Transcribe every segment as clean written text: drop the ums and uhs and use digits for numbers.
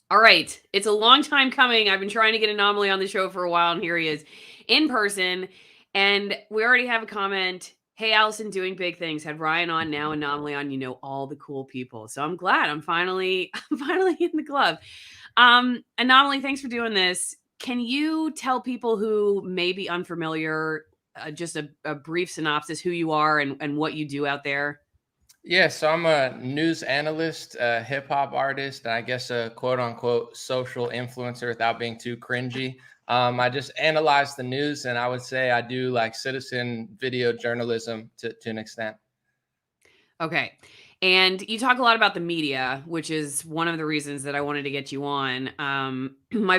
All right. It's a long time coming. I've been trying to get An0maly on the show for a while, and here he is in person. And we already have a comment. Hey, Allison, doing big things. Had Ryan on, now An0maly on. You know all the cool people. So I'm glad I'm finally in the club. An0maly, thanks for doing this. Can you tell people who may be unfamiliar, just a brief synopsis, who you are and what you do out there? Yeah, so I'm a news analyst, a hip hop artist, and I guess a quote unquote social influencer without being too cringy. I just analyze the news, and I would say I do like citizen video journalism to an extent. Okay. And you talk a lot about the media, which is one of the reasons that I wanted to get you on. My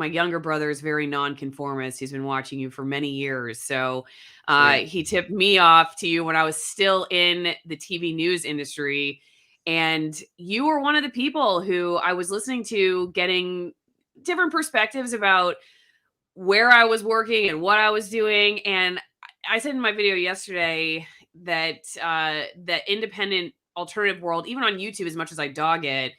younger brother is very nonconformist. He's been watching you for many years. So Sweet. he tipped me off to you when I was still in the TV news industry. And you were one of the people who I was listening to getting different perspectives about where I was working and what I was doing. And I said in my video yesterday that that independent alternative world, even on YouTube, as much as I dog it,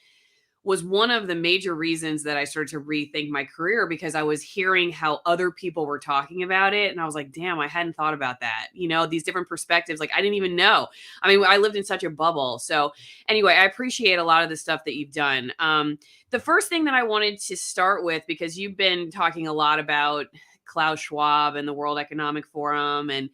was one of the major reasons that I started to rethink my career, because I was hearing how other people were talking about it. And I was like, damn, I hadn't thought about that. You know, these different perspectives. Like, I didn't even know. I mean, I lived in such a bubble. So anyway, I appreciate a lot of the stuff that you've done. The first thing that I wanted to start with, because you've been talking a lot about Klaus Schwab and the World Economic Forum, and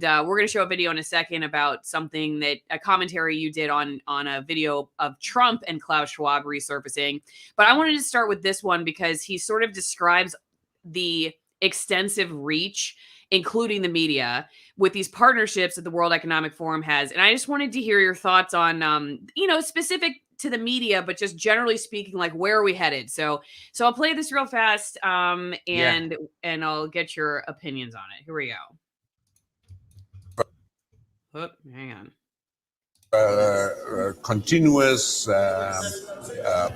we're going to show a video in a second about something that a commentary you did on a video of Trump and Klaus Schwab resurfacing. But I wanted to start with this one because he sort of describes the extensive reach, including the media, with these partnerships that the World Economic Forum has. And I just wanted to hear your thoughts on, specific to the media, but just generally speaking, like, where are we headed? So I'll play this real fast, Yeah. and I'll get your opinions on it. Here we go. Oh, hang on. Continuous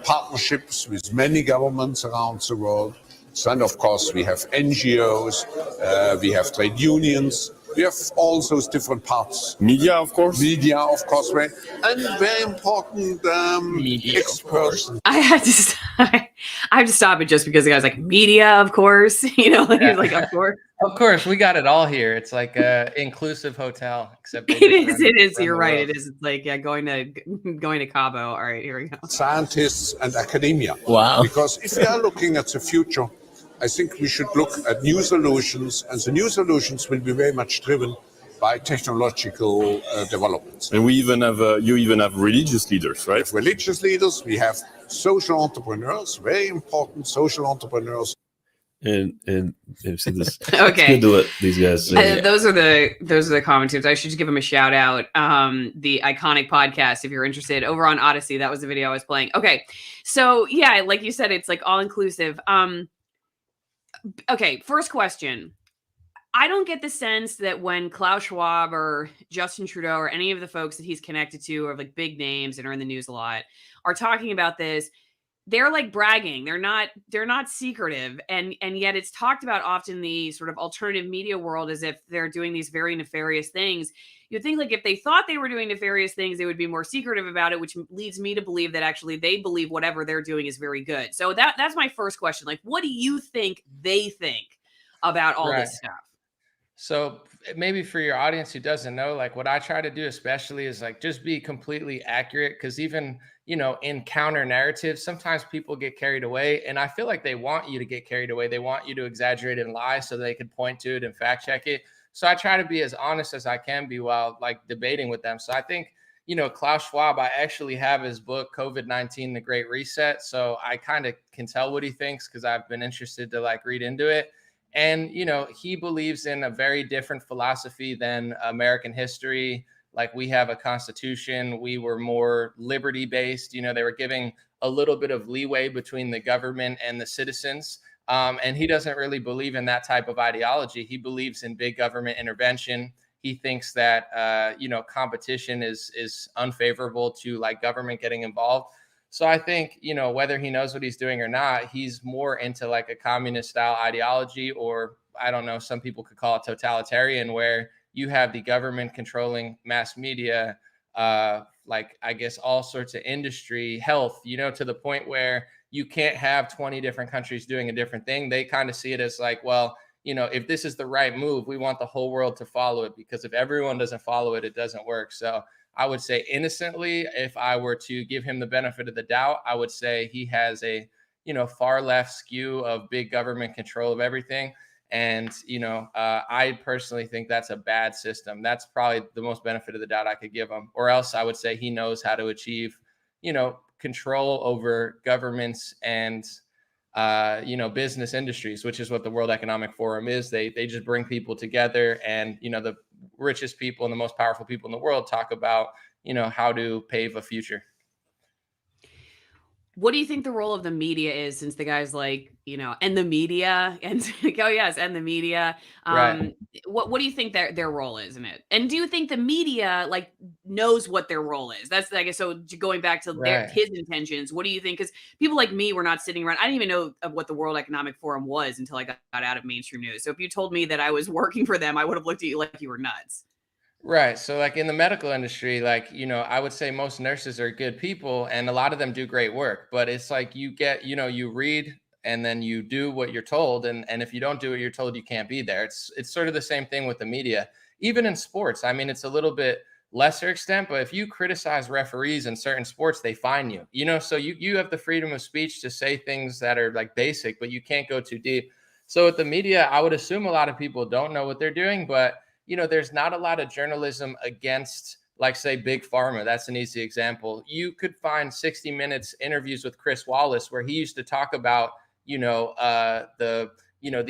partnerships with many governments around the world. So, and of course, we have NGOs, we have trade unions, we have all those different parts. Media, of course. Media, of course, right? And very important experts. I have to stop it just because the guy's like, media, of course. He's like, of course. Of course, we got it all here. It's like a inclusive hotel, except It is. You're right. It is. It's like, yeah, going to Cabo. All right, here we go. Scientists and academia. Wow. Because if we are looking at the future, I think we should look at new solutions, and the new solutions will be very much driven by technological developments. And we even have you even have religious leaders, right? We have religious leaders. We have social entrepreneurs, very important social entrepreneurs. And see this. Okay. Do it. These guys. Those are the commentators. I should just give them a shout out. The Iconic podcast, if you're interested, over on ODYSEE. That was the video I was playing. Okay, so yeah, like you said, it's like all inclusive. Okay, first question. I don't get the sense that when Klaus Schwab or Justin Trudeau or any of the folks that he's connected to, or like big names and are in the news a lot, are talking about this, they're like bragging. They're not secretive. And yet it's talked about often in the sort of alternative media world as if they're doing these very nefarious things. You'd think like if they thought they were doing nefarious things, they would be more secretive about it, which leads me to believe that actually they believe whatever they're doing is very good. So that's my first question. Like, what do you think they think about all this stuff? So maybe for your audience who doesn't know, like what I try to do especially is like just be completely accurate, because even, in counter narratives, sometimes people get carried away, and I feel like they want you to get carried away. They want you to exaggerate and lie so they can point to it and fact check it. So I try to be as honest as I can be while like debating with them. So I think, Klaus Schwab, I actually have his book, COVID-19, The Great Reset. So I kind of can tell what he thinks because I've been interested to like read into it. And, he believes in a very different philosophy than American history. Like, we have a constitution. We were more liberty based. They were giving a little bit of leeway between the government and the citizens. And he doesn't really believe in that type of ideology. He believes in big government intervention. He thinks that, competition is unfavorable to like government getting involved. So I think, whether he knows what he's doing or not, he's more into like a communist style ideology, or I don't know, some people could call it totalitarian, where you have the government controlling mass media like, I guess, all sorts of industry health, you know, to the point where you can't have 20 different countries doing a different thing. They kind of see it as like, well, you know, if this is the right move, we want the whole world to follow it, because if everyone doesn't follow it, it doesn't work. So I would say innocently, if I were to give him the benefit of the doubt, I would say he has a, you know, far left skew of big government control of everything. And, you know, I personally think that's a bad system. That's probably the most benefit of the doubt I could give him. Or else I would say he knows how to achieve, you know, control over governments and, you know, business industries, which is what the World Economic Forum is. They just bring people together, and, you know, the richest people and the most powerful people in the world talk about, you know, how to pave a future. What do you think the role of the media is, since the guy's like, you know, and the media, and like, oh yes, and the media. Right. What do you think their role is in it? And do you think the media like knows what their role is? That's, I guess, so going back to Right. his intentions. What do you think? Because people like me were not sitting around. I didn't even know of what the World Economic Forum was until I got out of mainstream news. So if you told me that I was working for them, I would have looked at you like you were nuts. Right. So like in the medical industry, like, you know, I would say most nurses are good people and a lot of them do great work, but it's like you get, you know, you read and then you do what you're told. And if you don't do what you're told, you can't be there. It's sort of the same thing with the media, even in sports. I mean, it's a little bit lesser extent, but if you criticize referees in certain sports, they fine you, you know, so you have the freedom of speech to say things that are like basic, but you can't go too deep. So with the media, I would assume a lot of people don't know what they're doing, but you know, there's not a lot of journalism against, like, say, big pharma. That's an easy example. You could find 60 Minutes interviews with Chris Wallace where he used to talk about, you know, the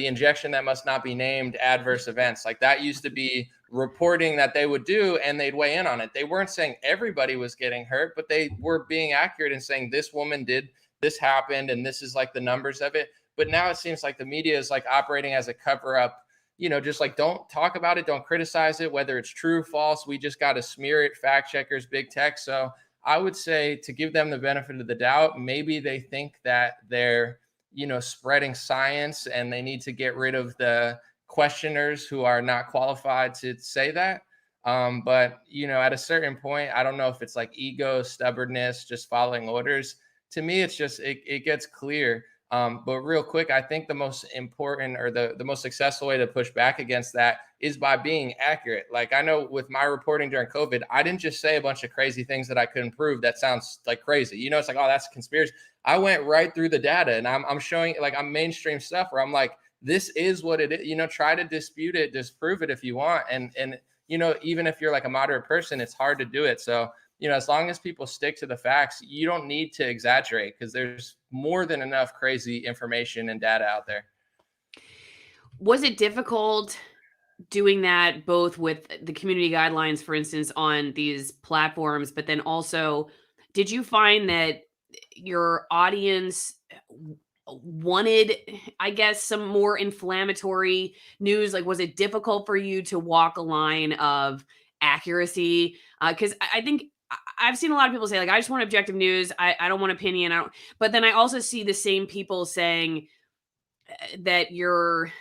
injection that must not be named adverse events. Like that used to be reporting that they would do, and they'd weigh in on it. They weren't saying everybody was getting hurt, but they were being accurate and saying this woman did, this happened, and this is like the numbers of it. But now it seems like the media is like operating as a cover up, you know, just like don't talk about it, don't criticize it, whether it's true, false. We just got to smear it. Fact checkers, big tech. So I would say, to give them the benefit of the doubt, maybe they think that they're, you know, spreading science and they need to get rid of the questioners who are not qualified to say that. But, you know, at a certain point, I don't know if it's like ego, stubbornness, just following orders. To me, it's just, it gets clear. But real quick, I think the most important, or the most successful way to push back against that is by being accurate. Like I know with my reporting during COVID, I didn't just say a bunch of crazy things that I couldn't prove. That sounds like crazy. You know, it's like, oh, that's a conspiracy. I went right through the data, and I'm showing, like, I'm mainstream stuff where I'm like, this is what it is. You know, try to dispute it, disprove it if you want. And you know, even if you're like a moderate person, it's hard to do it. So, you know, as long as people stick to the facts, you don't need to exaggerate, because there's more than enough crazy information and data out there. Was it difficult doing that both with the community guidelines, for instance, on these platforms, but then also, did you find that your audience wanted, I guess, some more inflammatory news? Like, was it difficult for you to walk a line of accuracy? Because I think I've seen a lot of people say, like, I just want objective news. I don't want opinion. I don't. But then I also see the same people saying that you're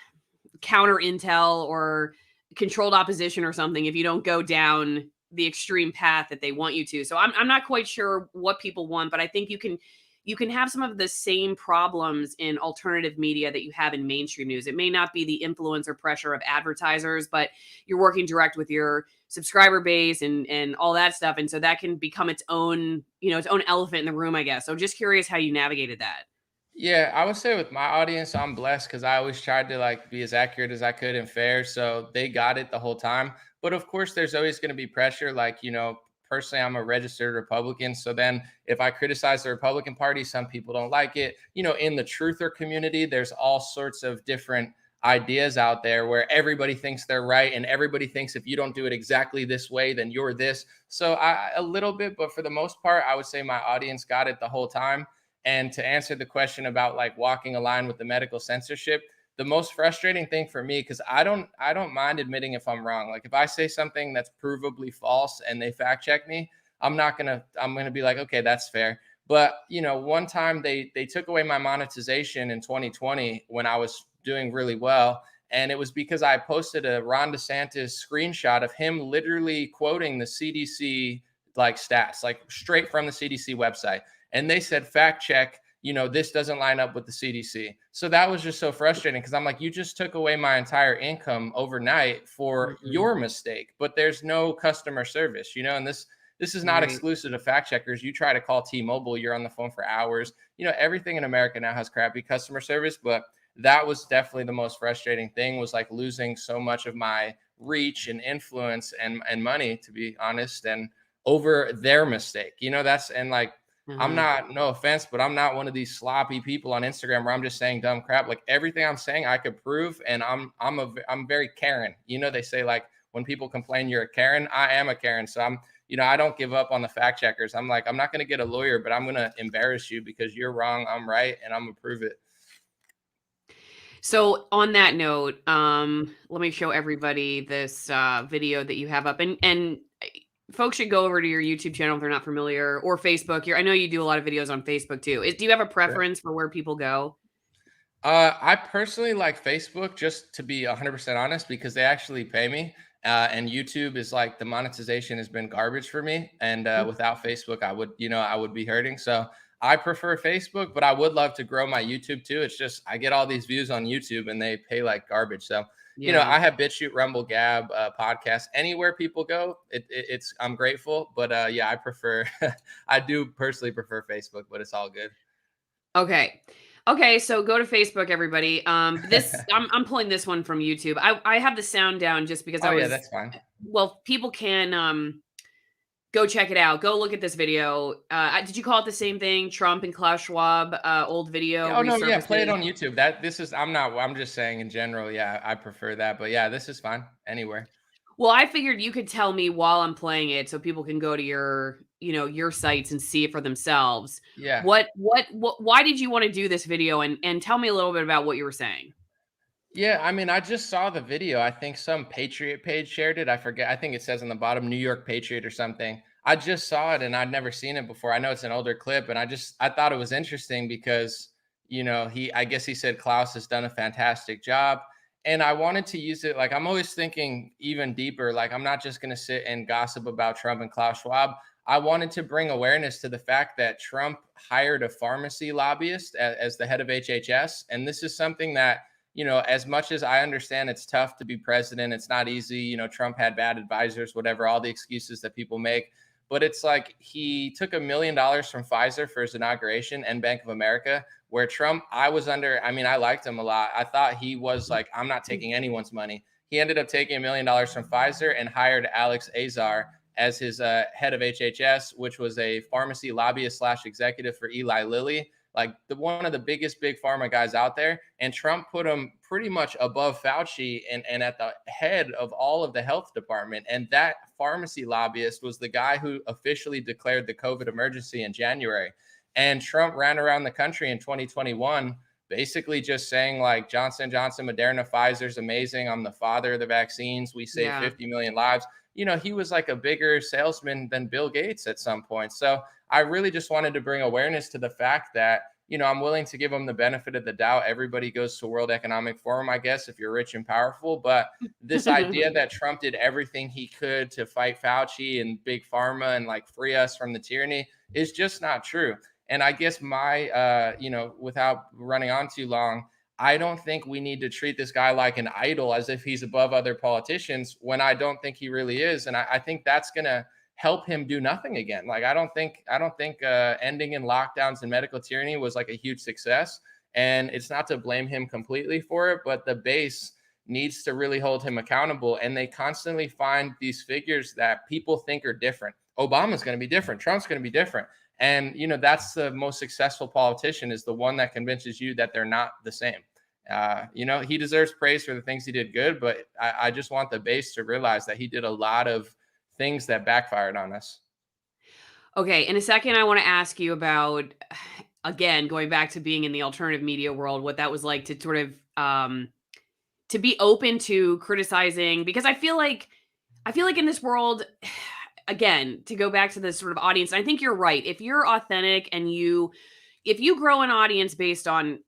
counter intel or controlled opposition or something if you don't go down the extreme path that they want you to. So I'm not quite sure what people want, but I think you can have some of the same problems in alternative media that you have in mainstream news. It may not be the influence or pressure of advertisers, but you're working direct with your subscriber base and all that stuff. And so that can become its own, you know, its own elephant in the room, I guess. So just curious how you navigated that. Yeah, I would say with my audience, I'm blessed because I always tried to like be as accurate as I could and fair. So they got it the whole time. But of course, there's always going to be pressure. Like, you know, personally, I'm a registered Republican. So then if I criticize the Republican Party, some people don't like it. You know, in the truther community, there's all sorts of different ideas out there where everybody thinks they're right. And everybody thinks if you don't do it exactly this way, then you're this. So a little bit, but for the most part, I would say my audience got it the whole time. And to answer the question about like walking a line with the medical censorship, the most frustrating thing for me, because I don't mind admitting if I'm wrong. Like if I say something that's provably false and they fact check me, I'm gonna be like, okay, that's fair. But you know, one time they took away my monetization in 2020 when I was doing really well. And it was because I posted a Ron DeSantis screenshot of him literally quoting the CDC like stats, like straight from the CDC website. And they said, fact check, this doesn't line up with the CDC. So that was just so frustrating because I'm like, you just took away my entire income overnight for your mistake, but there's no customer service, and this is not exclusive to fact checkers. You try to call T-Mobile, you're on the phone for hours. Everything in America now has crappy customer service, but that was definitely the most frustrating thing, was like losing so much of my reach and influence and money, to be honest, and over their mistake. I'm not, no offense, but I'm not one of these sloppy people on Instagram where I'm just saying dumb crap. Like everything I'm saying, I could prove, and I'm very Karen. They say like when people complain you're a Karen, I am a Karen. So I don't give up on the fact checkers. I'm like, I'm not going to get a lawyer, but I'm going to embarrass you because you're wrong, I'm right, and I'm going to prove it. So on that note, let me show everybody this video that you have up, and folks should go over to your YouTube channel if they're not familiar, or Facebook. I know you do a lot of videos on Facebook too. Do you have a preference for where people go? I personally like Facebook, just to be 100% honest, because they actually pay me. And YouTube is like, the monetization has been garbage for me. And without Facebook, I would be hurting. So I prefer Facebook, but I would love to grow my YouTube too. It's just, I get all these views on YouTube and they pay like garbage. So I have BitChute, Rumble, Gab, podcast, anywhere people go. I'm grateful, but I prefer, I do personally prefer Facebook, but it's all good. Okay. So go to Facebook, everybody. I'm pulling this one from YouTube. I have the sound down just because that's fine. Well, people can, go check it out. Go look at this video. Did you call it the same thing? Trump and Klaus Schwab, old video. Oh no, yeah, play it on YouTube. I'm just saying in general. Yeah, I prefer that, but yeah, this is fine anywhere. Well, I figured you could tell me while I'm playing it, so people can go to your sites and see it for themselves. Yeah. Why did you want to do this video, and tell me a little bit about what you were saying? Yeah, I mean, I just saw the video. I think some Patriot page shared it. I forget. I think it says on the bottom, New York Patriot or something. I just saw it and I'd never seen it before. I know it's an older clip, and I thought it was interesting because, I guess he said Klaus has done a fantastic job. And I wanted to use it. Like, I'm always thinking even deeper. Like, I'm not just going to sit and gossip about Trump and Klaus Schwab. I wanted to bring awareness to the fact that Trump hired a pharmacy lobbyist as the head of HHS. And this is something that, as much as I understand it's tough to be president, it's not easy. Trump had bad advisors, whatever, all the excuses that people make. But it's like he took $1 million from Pfizer for his inauguration and Bank of America, where Trump, I liked him a lot. I thought he was like, I'm not taking anyone's money. He ended up taking $1 million from Pfizer and hired Alex Azar as his head of HHS, which was a pharmacy lobbyist / executive for Eli Lilly, like one of the biggest big pharma guys out there. And Trump put him pretty much above Fauci and at the head of all of the health department. And that pharmacy lobbyist was the guy who officially declared the COVID emergency in January. And Trump ran around the country in 2021, basically just saying like, Johnson & Johnson, Moderna, Pfizer's amazing. I'm the father of the vaccines. We saved 50 million lives. He was like a bigger salesman than Bill Gates at some point. So I really just wanted to bring awareness to the fact that, I'm willing to give them the benefit of the doubt. Everybody goes to World Economic Forum, I guess, if you're rich and powerful. But this idea that Trump did everything he could to fight Fauci and big pharma and like free us from the tyranny is just not true. And I guess my, without running on too long, I don't think we need to treat this guy like an idol, as if he's above other politicians, when I don't think he really is. And I think that's going to help him do nothing again. Like, I don't think ending in lockdowns and medical tyranny was like a huge success. And it's not to blame him completely for it, but the base needs to really hold him accountable. And they constantly find these figures that people think are different. Obama's going to be different. Trump's going to be different. And, that's the most successful politician, is the one that convinces you that they're not the same. He deserves praise for the things he did good, but I just want the base to realize that he did a lot of things that backfired on us. Okay. In a second, I want to ask you about, again, going back to being in the alternative media world, what that was like to sort of, to be open to criticizing, because I feel like in this world, again, to go back to this sort of audience, I think you're right. If you're authentic and if you grow an audience based on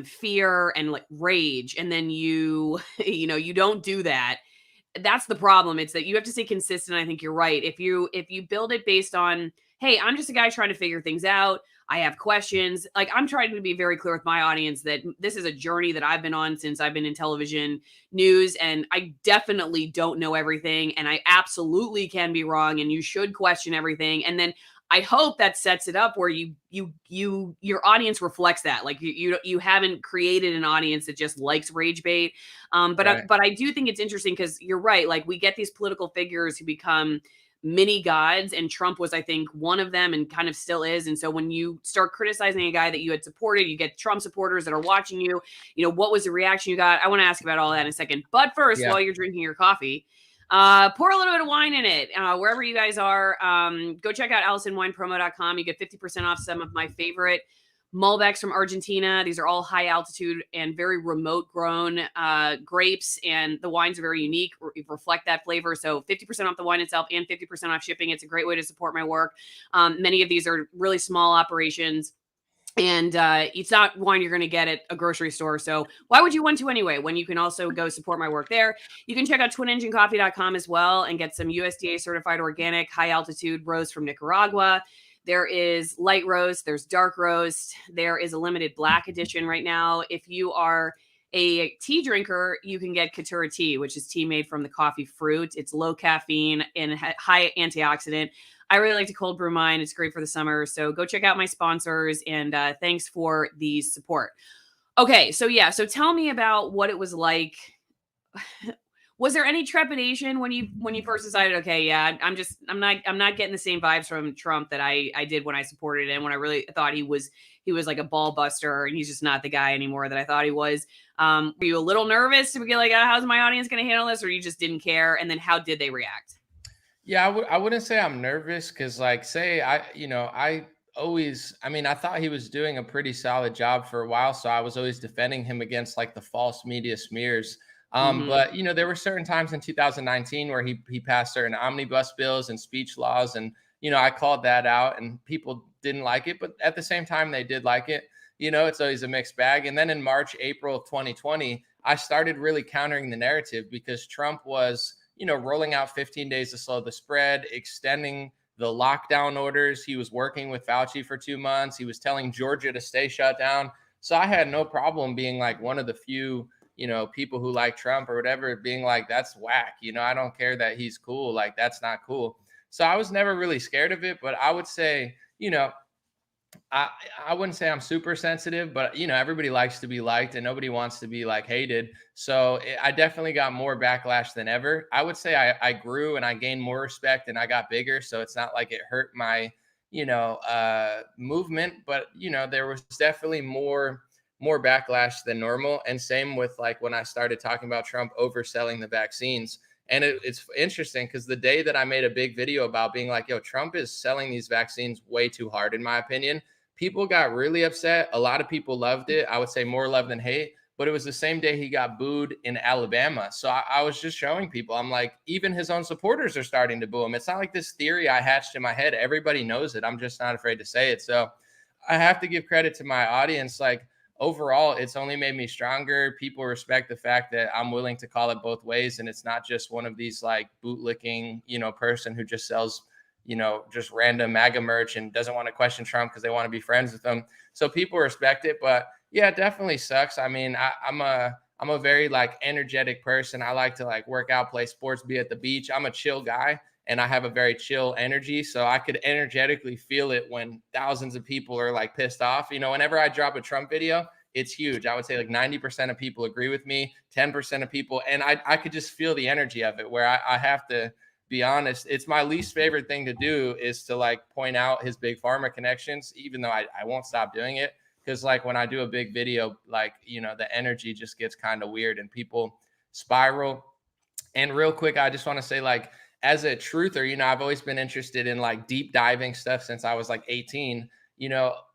fear and like rage, and then you don't do that, that's the problem. It's that you have to stay consistent. I think you're right. If you build it based on, hey, I'm just a guy trying to figure things out, I have questions. Like, I'm trying to be very clear with my audience that this is a journey that I've been on since I've been in television news, and I definitely don't know everything, and I absolutely can be wrong, and you should question everything. And then I hope that sets it up where your audience reflects that. Like, you haven't created an audience that just likes rage bait. But Right. but I do think it's interesting because you're right. Like, we get these political figures who become mini gods, and Trump was, I think, one of them, and kind of still is. And so when you start criticizing a guy that you had supported, you get Trump supporters that are watching you. What was the reaction you got? I want to ask about all that in a second. But first, Yeah. while you're drinking your coffee, pour a little bit of wine in it, wherever you guys are. Go check out AllisonWinePromo.com. You get 50% off some of my favorite Malbecs from Argentina. These are all high altitude and very remote grown grapes, and the wines are very unique, reflect that flavor. So 50% off the wine itself and 50% off shipping. It's a great way to support my work. Many of these are really small operations, and it's not wine you're going to get at a grocery store. So why would you want to anyway, when you can also go support my work there? You can check out twinenginecoffee.com as well and get some USDA certified organic high altitude roast from Nicaragua. There is light roast, there's dark roast, there is a limited black edition right now. If you are a tea drinker, you can get Katura tea, which is tea made from the coffee fruit. It's low caffeine and high antioxidant. I really like to cold brew mine. It's great for the summer. So go check out my sponsors, and thanks for the support. Okay, so tell me about what it was like. Was there any trepidation when you first decided, okay, yeah, I'm not getting the same vibes from Trump that I did when I supported him, when I really thought he was like a ball buster, and he's just not the guy anymore that I thought he was. Were you a little nervous to be like, how's my audience going to handle this, or you just didn't care? And then how did they react? Yeah, I wouldn't say I'm nervous because, like, say I thought he was doing a pretty solid job for a while, so I was always defending him against like the false media smears. But there were certain times in 2019 where he passed certain omnibus bills and speech laws, and I called that out, and people didn't like it, but at the same time they did like it. It's always a mixed bag. And then in March, April of 2020, I started really countering the narrative because Trump was rolling out 15 days to slow the spread, extending the lockdown orders. He was working with Fauci for 2 months. He was telling Georgia to stay shut down. So I had no problem being like one of the few, people who like Trump or whatever, being like, that's whack. I don't care that he's cool. Like, that's not cool. So I was never really scared of it, but I would say, I wouldn't say I'm super sensitive, but everybody likes to be liked and nobody wants to be like hated. So I definitely got more backlash than ever. I would say I grew and I gained more respect and I got bigger. So it's not like it hurt my, movement, but there was definitely more backlash than normal. And same with like when I started talking about Trump overselling the vaccines. And it's interesting because the day that I made a big video about being like, yo, Trump is selling these vaccines way too hard, in my opinion, people got really upset. A lot of people loved it. I would say more love than hate. But it was the same day he got booed in Alabama. So I was just showing people, I'm like, even his own supporters are starting to boo him. It's not like this theory I hatched in my head. Everybody knows it. I'm just not afraid to say it. So I have to give credit to my audience. Like, overall, it's only made me stronger. People respect the fact that I'm willing to call it both ways. And it's not just one of these like bootlicking, person who just sells, just random MAGA merch and doesn't want to question Trump because they want to be friends with him. So people respect it. But yeah, it definitely sucks. I mean, I'm a very like energetic person. I like to like work out, play sports, be at the beach. I'm a chill guy. And I have a very chill energy. So I could energetically feel it when thousands of people are like pissed off. Whenever I drop a Trump video, it's huge. I would say like 90% of people agree with me, 10% of people. And I could just feel the energy of it, where I have to be honest. It's my least favorite thing to do is to like point out his big pharma connections, even though I won't stop doing it. Because like when I do a big video, like, the energy just gets kind of weird and people spiral. And real quick, I just want to say, like, as a truther, I've always been interested in like deep diving stuff since I was like 18.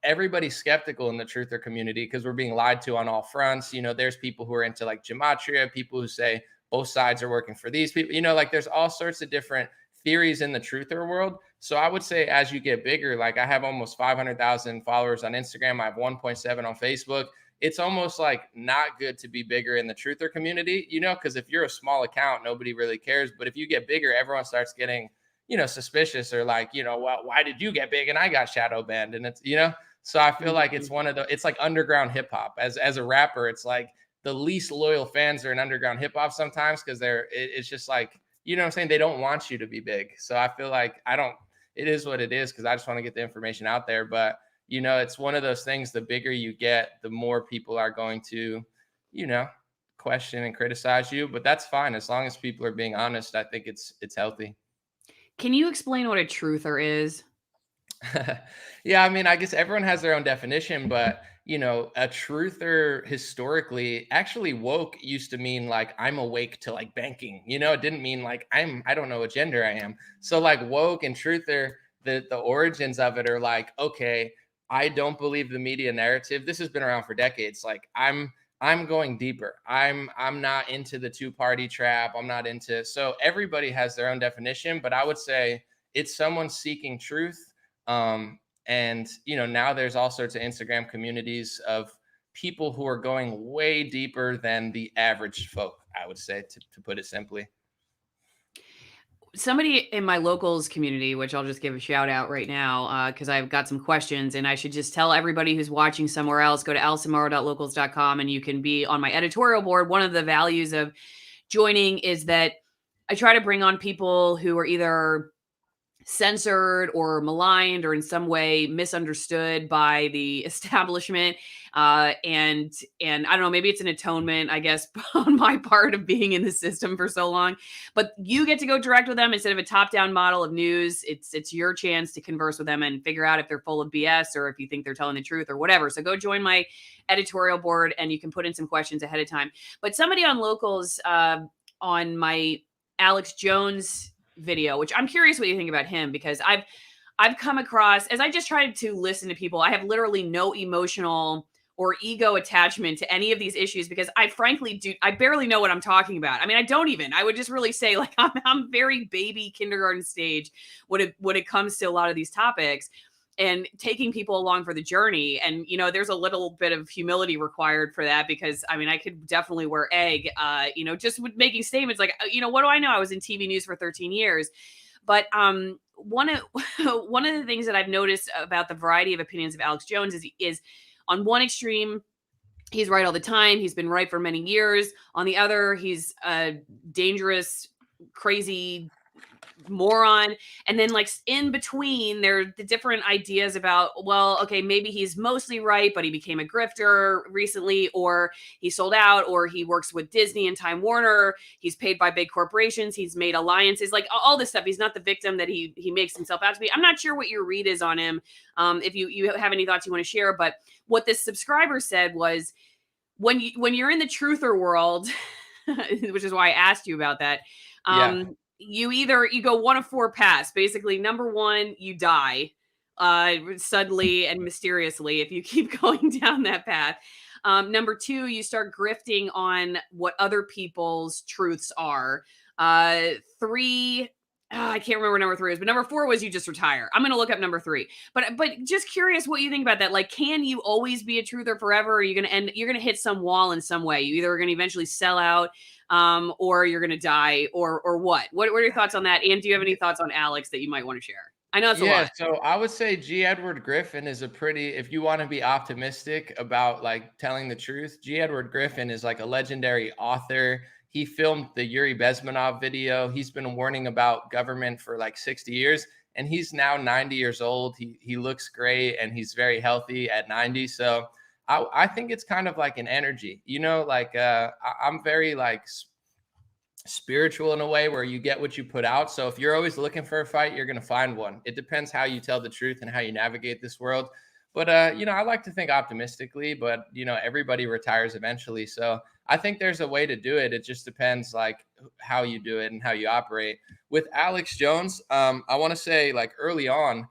Everybody's skeptical in the truther community because we're being lied to on all fronts. There's people who are into like gematria, people who say both sides are working for these people. Like there's all sorts of different theories in the truther world. So I would say as you get bigger, like I have almost 500,000 followers on Instagram. I have 1.7 on Facebook. It's almost like not good to be bigger in the truther community, you know, because if you're a small account, nobody really cares. But if you get bigger, everyone starts getting, you know, suspicious or like, you know, well, why did you get big and I got shadow banned? And it's, you know, so I feel like it's one of the, it's like underground hip hop. As a rapper, it's like the least loyal fans are in underground hip hop sometimes because it's just like, you know what I'm saying? They don't want you to be big. So I feel like it is what it is because I just want to get the information out there. But, you know, it's one of those things, the bigger you get, the more people are going to, you know, question and criticize you. But that's fine. As long as people are being honest, I think it's healthy. Can you explain what a truther is? Yeah, I mean, I guess everyone has their own definition, but you know, a truther historically, actually woke used to mean like I'm awake to like banking. You know, it didn't mean like I don't know what gender I am. So like woke and truther, the origins of it are like, okay, I don't believe the media narrative. This has been around for decades. Like I'm going deeper. I'm not into the two-party trap. I'm not into, so everybody has their own definition, but I would say it's someone seeking truth. And, you know, now there's all sorts of Instagram communities of people who are going way deeper than the average folk, I would say, to put it simply. Somebody in my locals community, which I'll just give a shout out right now, because I've got some questions, and I should just tell everybody who's watching somewhere else, go to alsamaro.locals.com and you can be on my editorial board. One of the values of joining is that I try to bring on people who are either censored or maligned or in some way misunderstood by the establishment. And I don't know, maybe it's an atonement, I guess, on my part of being in the system for so long. But you get to go direct with them instead of a top-down model of news. It's your chance to converse with them and figure out if they're full of BS or if you think they're telling the truth or whatever. So go join my editorial board and you can put in some questions ahead of time. But somebody on locals on my Alex Jones video, which I'm curious what you think about him, because I've come across, as I just tried to listen to people, I have literally no emotional or ego attachment to any of these issues because I frankly I barely know what I'm talking about. I mean, I would just really say like I'm very baby kindergarten stage when it comes to a lot of these topics and taking people along for the journey. And, you know, there's a little bit of humility required for that because, I mean, I could definitely wear egg, you know, just with making statements like, you know, what do I know? I was in TV news for 13 years. But one of the things that I've noticed about the variety of opinions of Alex Jones is on one extreme, he's right all the time. He's been right for many years. On the other, he's a dangerous, crazy moron. And then like in between, there are the different ideas about, well, okay, maybe he's mostly right, but he became a grifter recently, or he sold out, or he works with Disney and Time Warner. He's paid by big corporations. He's made alliances, like all this stuff. He's not the victim that he makes himself out to be. I'm not sure what your read is on him. If you have any thoughts you want to share, but what this subscriber said was when you're in the truther world, which is why I asked you about that. You go one of four paths. Basically, number one, you die suddenly and mysteriously if you keep going down that path. Number two, you start grifting on what other people's truths are. Three, I can't remember what number three is, but number four was you just retire. I'm going to look up number three. But just curious what you think about that. Like, can you always be a truther forever? Or are you going to you're going to hit some wall in some way? You either are going to eventually sell out or you're going to die or what? What are your thoughts on that? And do you have any thoughts on Alex that you might want to share? I know it's a lot. So I would say G. Edward Griffin is if you want to be optimistic about like telling the truth, G. Edward Griffin is like a legendary author. He filmed the Yuri Bezmenov video. He's been warning about government for like 60 years, and he's now 90 years old. He looks great, and he's very healthy at 90. So I think it's kind of like an energy, you know, like I'm very like spiritual in a way where you get what you put out. So if you're always looking for a fight, you're going to find one. It depends how you tell the truth and how you navigate this world. But, you know, I like to think optimistically, but, you know, everybody retires eventually. So I think there's a way to do it. It just depends like how you do it and how you operate. With Alex Jones, I want to say like early on,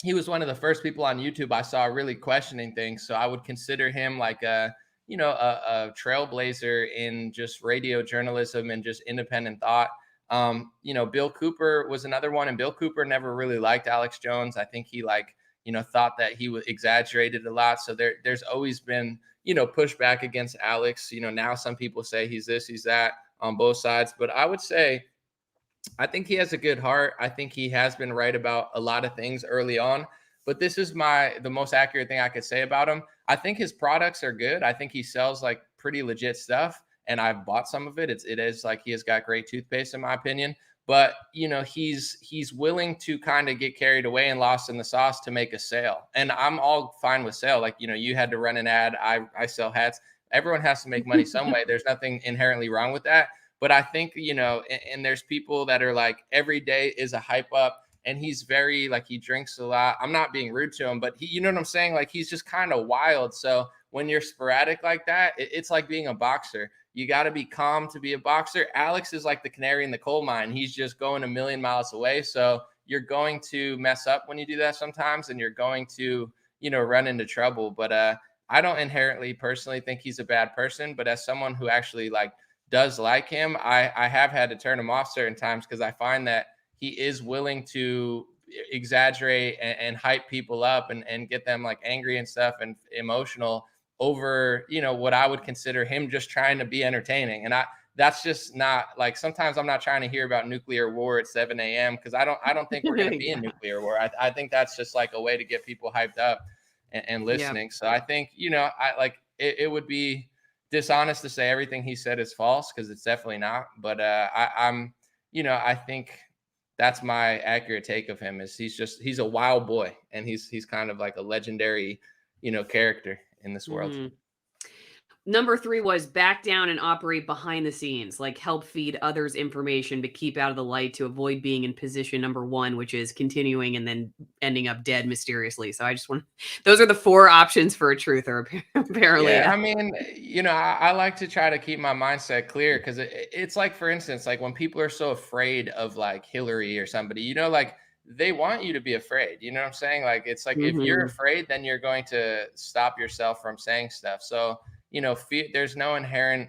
he was one of the first people on YouTube I saw really questioning things. So I would consider him like a trailblazer in just radio journalism and just independent thought. You know, Bill Cooper was another one, and Bill Cooper never really liked Alex Jones. I think he thought that he was exaggerated a lot. So there's always been, pushback against Alex. Now some people say he's this, he's that on both sides. But I would say I think he has a good heart. I think he has been right about a lot of things early on. But this is the most accurate thing I could say about him. I think his products are good. I think he sells like pretty legit stuff, and I've bought some of it. It is like he has got great toothpaste in my opinion. But he's willing to kind of get carried away and lost in the sauce to make a sale. And I'm all fine with sale. Like, you had to run an ad. I sell hats. Everyone has to make money some way. There's nothing inherently wrong with that. But I think, and there's people that are like, every day is a hype up, and he's very like, he drinks a lot. I'm not being rude to him, but he, you know what I'm saying? Like, he's just kind of wild. So when you're sporadic like that, it's like being a boxer. You got to be calm to be a boxer. Alex is like the canary in the coal mine. He's just going a million miles away. So you're going to mess up when you do that sometimes, and you're going to, run into trouble. But I don't inherently personally think he's a bad person, but as someone who actually does like him, I have had to turn him off certain times, because I find that he is willing to exaggerate and hype people up and get them like angry and stuff and emotional over, what I would consider him just trying to be entertaining. And that's just not like, sometimes I'm not trying to hear about nuclear war at 7 a.m. because I don't think we're going to be in nuclear war. I think that's just like a way to get people hyped up and listening. Yeah. So I think, it would be dishonest to say everything he said is false, because it's definitely not. But I think that's my accurate take of him. Is he's a wild boy, and he's kind of like a legendary, character in this world. Mm-hmm. Number 3 was back down and operate behind the scenes, like help feed others information, but keep out of the light to avoid being in position number 1, which is continuing and then ending up dead mysteriously. So I just those are the 4 options for a truther, apparently. Yeah, I mean, I like to try to keep my mindset clear, because it's like, for instance, like when people are so afraid of like Hillary or somebody, like they want you to be afraid. You know what I'm saying? Like, it's like, if you're afraid, then you're going to stop yourself from saying stuff. So, there's no inherent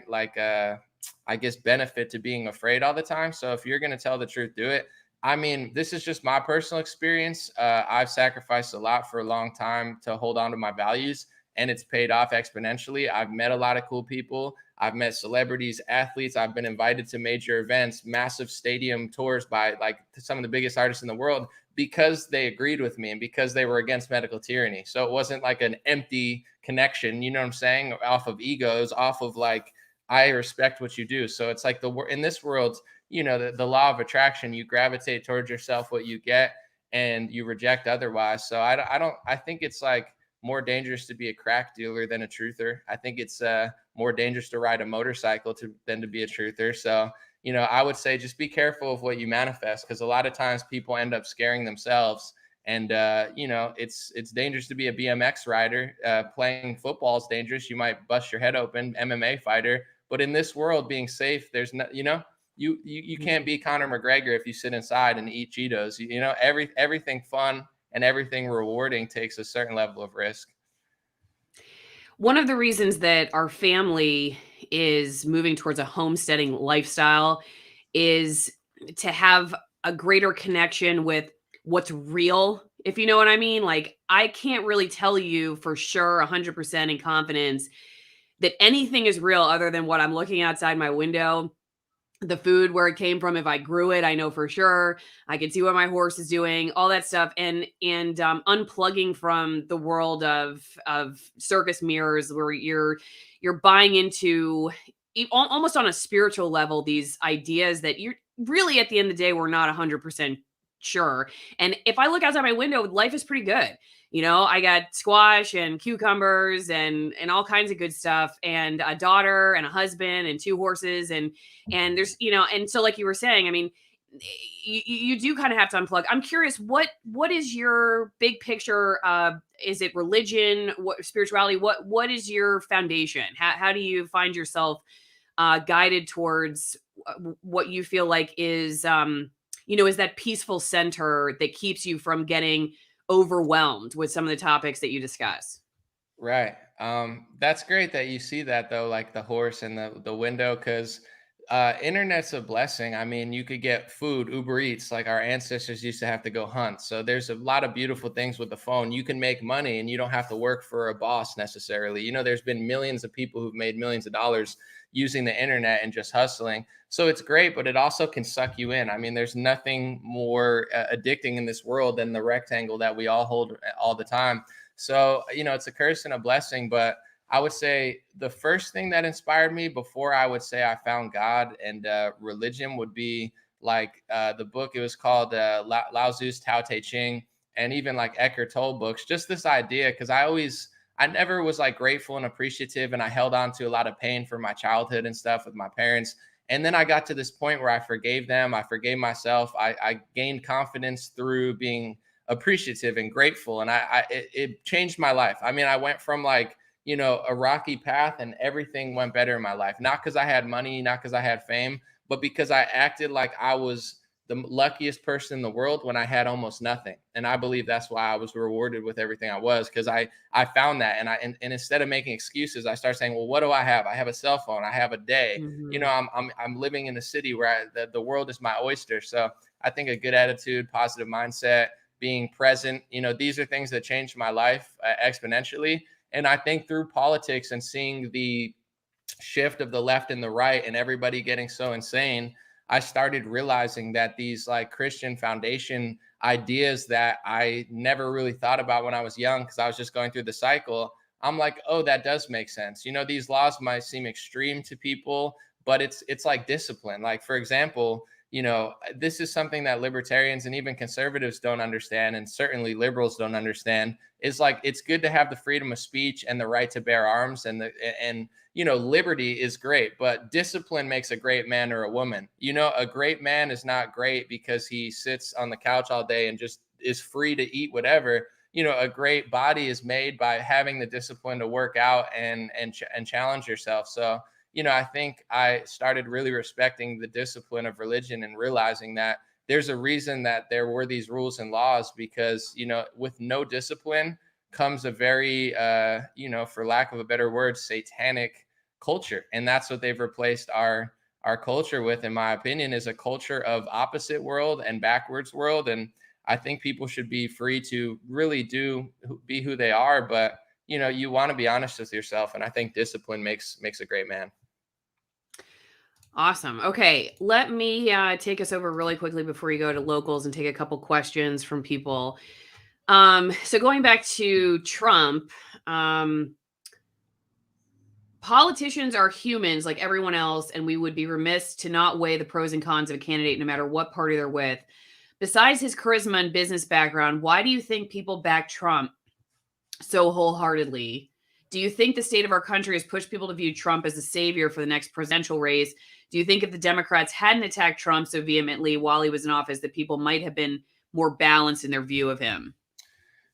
like, I guess, benefit to being afraid all the time. So if you're going to tell the truth, do it. I mean, this is just my personal experience. I've sacrificed a lot for a long time to hold on to my values, and it's paid off exponentially. I've met a lot of cool people. I've met celebrities, athletes. I've been invited to major events, massive stadium tours by like some of the biggest artists in the world, because they agreed with me and because they were against medical tyranny. So it wasn't like an empty connection, you know what I'm saying, off of egos, off of like, I respect what you do. So it's like in this world, the law of attraction, you gravitate towards yourself what you get, and you reject otherwise. So I think it's like more dangerous to be a crack dealer than a truther. I think it's more dangerous to ride a motorcycle than to be a truther. So, I would say just be careful of what you manifest, because a lot of times people end up scaring themselves. And, it's dangerous to be a BMX rider. Playing football is dangerous. You might bust your head open. MMA fighter. But in this world, being safe, there's no, you can't be Conor McGregor if you sit inside and eat Cheetos. Everything fun and everything rewarding takes a certain level of risk. One of the reasons that our family is moving towards a homesteading lifestyle is to have a greater connection with what's real, if you know what I mean. Like, I can't really tell you for sure 100% in confidence that anything is real other than what I'm looking outside my window. The food, where it came from, if I grew it, I know for sure. I can see what my horse is doing, all that stuff. And unplugging from the world of circus mirrors, where you're buying into, almost on a spiritual level, these ideas that you're really, at the end of the day, we're not 100% sure. And if I look outside my window, life is pretty good. I got squash and cucumbers and all kinds of good stuff, and a daughter and a husband and 2 horses. And there's, and so like you were saying, I mean, you do kind of have to unplug. I'm curious, what is your big picture? Is it religion? What spirituality? What is your foundation? How do you find yourself guided towards what you feel like is, is that peaceful center that keeps you from getting overwhelmed with some of the topics that you discuss? Right. That's great that you see that, though, like the horse and the window, because Internet's a blessing. I mean, you could get food, Uber Eats, like our ancestors used to have to go hunt. So there's a lot of beautiful things with the phone. You can make money and you don't have to work for a boss necessarily. You know, there's been millions of people who've made millions of dollars using the internet and just hustling. So it's great, but it also can suck you in. I mean, there's nothing more addicting in this world than the rectangle that we all hold all the time. So, you know, it's a curse and a blessing, but I would say the first thing that inspired me before I would say I found God and religion would be like the book. It was called Lao Tzu's Tao Te Ching, and even like Eckhart Tolle books. Just this idea, because I never was like grateful and appreciative, and I held on to a lot of pain from my childhood and stuff with my parents. And then I got to this point where I forgave them, I forgave myself, I gained confidence through being appreciative and grateful, and it changed my life. I mean, I went from like, you know, a rocky path, and everything went better in my life. Not because I had money, not because I had fame, but because I acted like I was the luckiest person in the world when I had almost nothing. And I believe that's why I was rewarded with everything I was, because I found that. And instead of making excuses, I started saying, well, what do I have? I have a cell phone. I have a day. You know, I'm living in a city where the world is my oyster. So I think a good attitude, positive mindset, being present, you know, these are things that changed my life exponentially. And I think through politics and seeing the shift of the left and the right and everybody getting so insane, I started realizing that these like Christian foundation ideas that I never really thought about when I was young, because I was just going through the cycle, I'm like, oh, that does make sense. You know, these laws might seem extreme to people, but it's like discipline. Like, for example, you know, this is something that libertarians and even conservatives don't understand, and certainly liberals don't understand, is like, it's good to have the freedom of speech and the right to bear arms, and you know, liberty is great, but discipline makes a great man or a woman. You know, a great man is not great because he sits on the couch all day and just is free to eat whatever. You know, a great body is made by having the discipline to work out and challenge yourself. So, you know, I think I started really respecting the discipline of religion and realizing that there's a reason that there were these rules and laws, because, you know, with no discipline comes a very, you know, for lack of a better word, satanic culture. And that's what they've replaced our culture with, in my opinion, is a culture of opposite world and backwards world. And I think people should be free to really be who they are. But, you know, you want to be honest with yourself. And I think discipline makes a great man. Awesome. Okay, let me take us over really quickly before you go to locals and take a couple questions from people. So going back to Trump, politicians are humans like everyone else, and we would be remiss to not weigh the pros and cons of a candidate no matter what party they're with. Besides his charisma and business background, why do you think people back Trump so wholeheartedly? Do you think the state of our country has pushed people to view Trump as a savior for the next presidential race? Do you think if the Democrats hadn't attacked Trump so vehemently while he was in office, that people might have been more balanced in their view of him?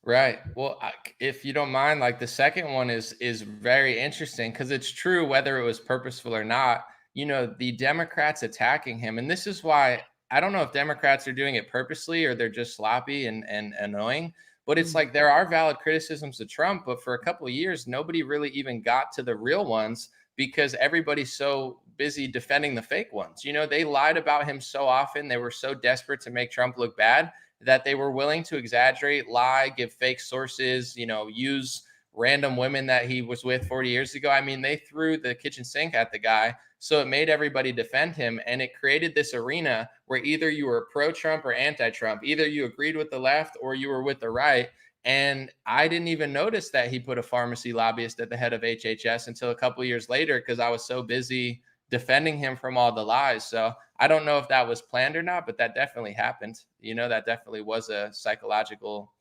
Right. Well, if you don't mind, like the second one is very interesting, because it's true whether it was purposeful or not. You know, the Democrats attacking him, and this is why I don't know if Democrats are doing it purposely or they're just sloppy and annoying. But it's like there are valid criticisms of Trump, but for a couple of years, nobody really even got to the real ones because everybody's so busy defending the fake ones. You know, they lied about him so often. They were so desperate to make Trump look bad that they were willing to exaggerate, lie, give fake sources, you know, use random women that he was with 40 years ago. I mean, they threw the kitchen sink at the guy. So it made everybody defend him. And it created this arena where either you were pro-Trump or anti-Trump. Either you agreed with the left or you were with the right. And I didn't even notice that he put a pharmacy lobbyist at the head of HHS until a couple of years later, because I was so busy defending him from all the lies. So I don't know if that was planned or not, but that definitely happened. You know, that definitely was a psychological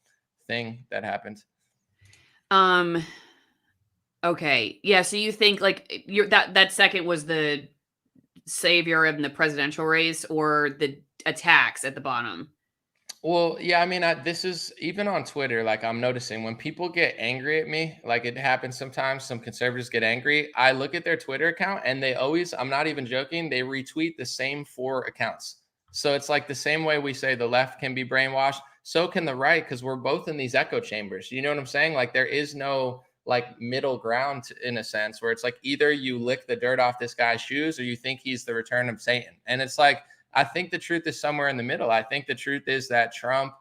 thing that happened. Okay. Yeah. So you think like that second was the savior in the presidential race, or the attacks at the bottom? Well, yeah, I mean, this is even on Twitter. Like, I'm noticing when people get angry at me, like it happens sometimes, some conservatives get angry. I look at their Twitter account and they always, I'm not even joking, they retweet the same 4 accounts. So it's like the same way we say the left can be brainwashed, so can the right, because we're both in these echo chambers. You know what I'm saying? Like, there is no like middle ground in a sense, where it's like either you lick the dirt off this guy's shoes or you think he's the return of Satan. And it's like, I think the truth is somewhere in the middle. I think the truth is that Trump,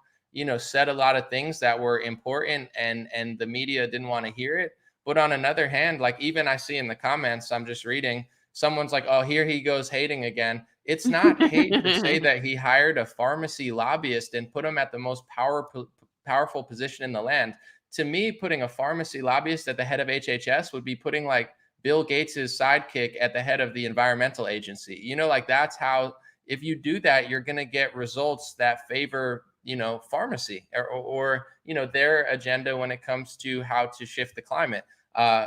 said a lot of things that were important and the media didn't want to hear it. But on another hand, like even I see in the comments, I'm just reading, someone's like, oh, here he goes hating again. It's not hate to say that he hired a pharmacy lobbyist and put him at the most powerful position in the land. To me, putting a pharmacy lobbyist at the head of HHS would be putting like Bill Gates's sidekick at the head of the environmental agency. Like that's how, if you do that, you're going to get results that favor, pharmacy or their agenda when it comes to how to shift the climate.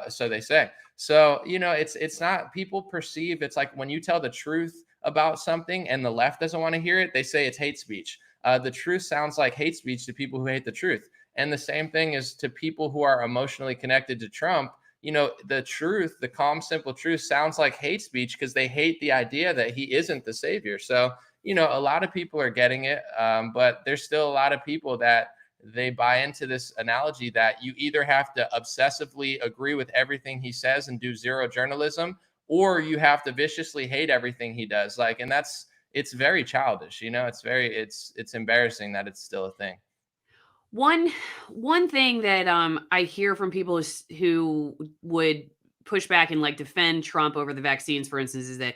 So they say. So, it's not, people perceive, it's like when you tell the truth about something and the left doesn't want to hear it, they say it's hate speech. The truth sounds like hate speech to people who hate the truth. And the same thing is to people who are emotionally connected to Trump. The truth, the calm, simple truth sounds like hate speech because they hate the idea that he isn't the savior. So, a lot of people are getting it, but there's still a lot of people that they buy into this analogy that you either have to obsessively agree with everything he says and do zero journalism, or you have to viciously hate everything he does. Like, and it's very childish, it's embarrassing that it's still a thing. One thing that I hear from people who would push back and like defend Trump over the vaccines, for instance, is that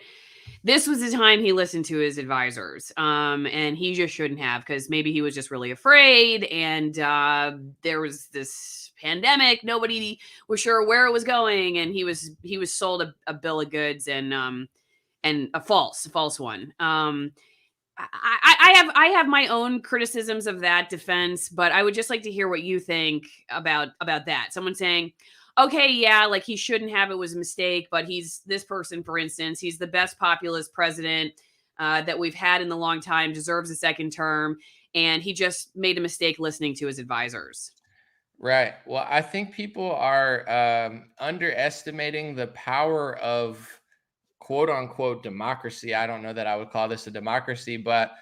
this was the time he listened to his advisors, and he just shouldn't have, because maybe he was just really afraid, and there was this pandemic, nobody was sure where it was going, and he was sold a bill of goods and a false one. I have my own criticisms of that defense, but I would just like to hear what you think about that. Someone saying, okay, yeah, like he shouldn't have, it was a mistake, but he's this person, for instance, he's the best populist president that we've had in a long time, deserves a second term, and he just made a mistake listening to his advisors. Right. Well, I think people are underestimating the power of quote unquote democracy. I don't know that I would call this a democracy, but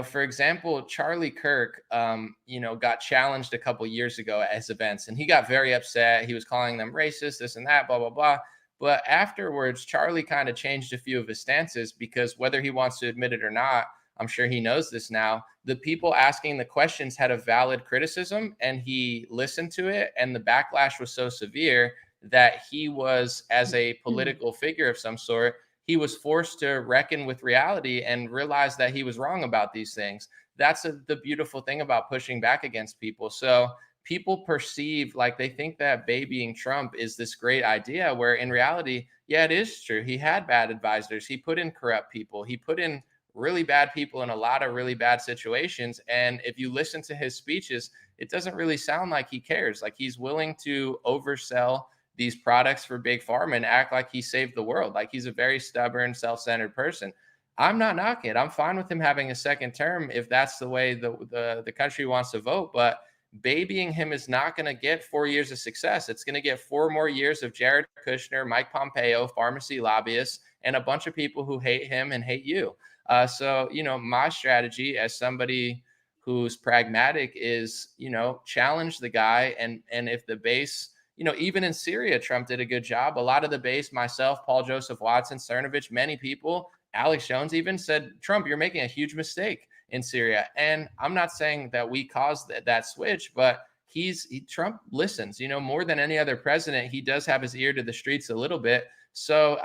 for example, Charlie Kirk, got challenged a couple years ago at his events, and he got very upset. He was calling them racist, this and that, blah, blah, blah. But afterwards, Charlie kind of changed a few of his stances, because whether he wants to admit it or not, I'm sure he knows this now, the people asking the questions had a valid criticism, and he listened to it. And the backlash was so severe that he was, as a political figure of some sort, he was forced to reckon with reality and realize that he was wrong about these things. That's the beautiful thing about pushing back against people. So people perceive, like, they think that babying Trump is this great idea, where in reality, yeah, it is true. He had bad advisors. He put in corrupt people. He put in really bad people in a lot of really bad situations. And if you listen to his speeches, it doesn't really sound like he cares. Like, he's willing to oversell these products for big pharma and act like he saved the world. Like, he's a very stubborn, self-centered person. I'm not knocking it. I'm fine with him having a second term if that's the way the country wants to vote. But babying him is not going to get 4 years of success. It's going to get 4 more years of Jared Kushner, Mike Pompeo, pharmacy lobbyists, and a bunch of people who hate him and hate you. So, my strategy as somebody who's pragmatic is, challenge the guy. And if the base, even in Syria, Trump did a good job. A lot of the base, myself, Paul Joseph Watson, Cernovich, many people, Alex Jones even said, Trump, you're making a huge mistake in Syria. And I'm not saying that we caused that switch, but Trump listens, more than any other president. He does have his ear to the streets a little bit. So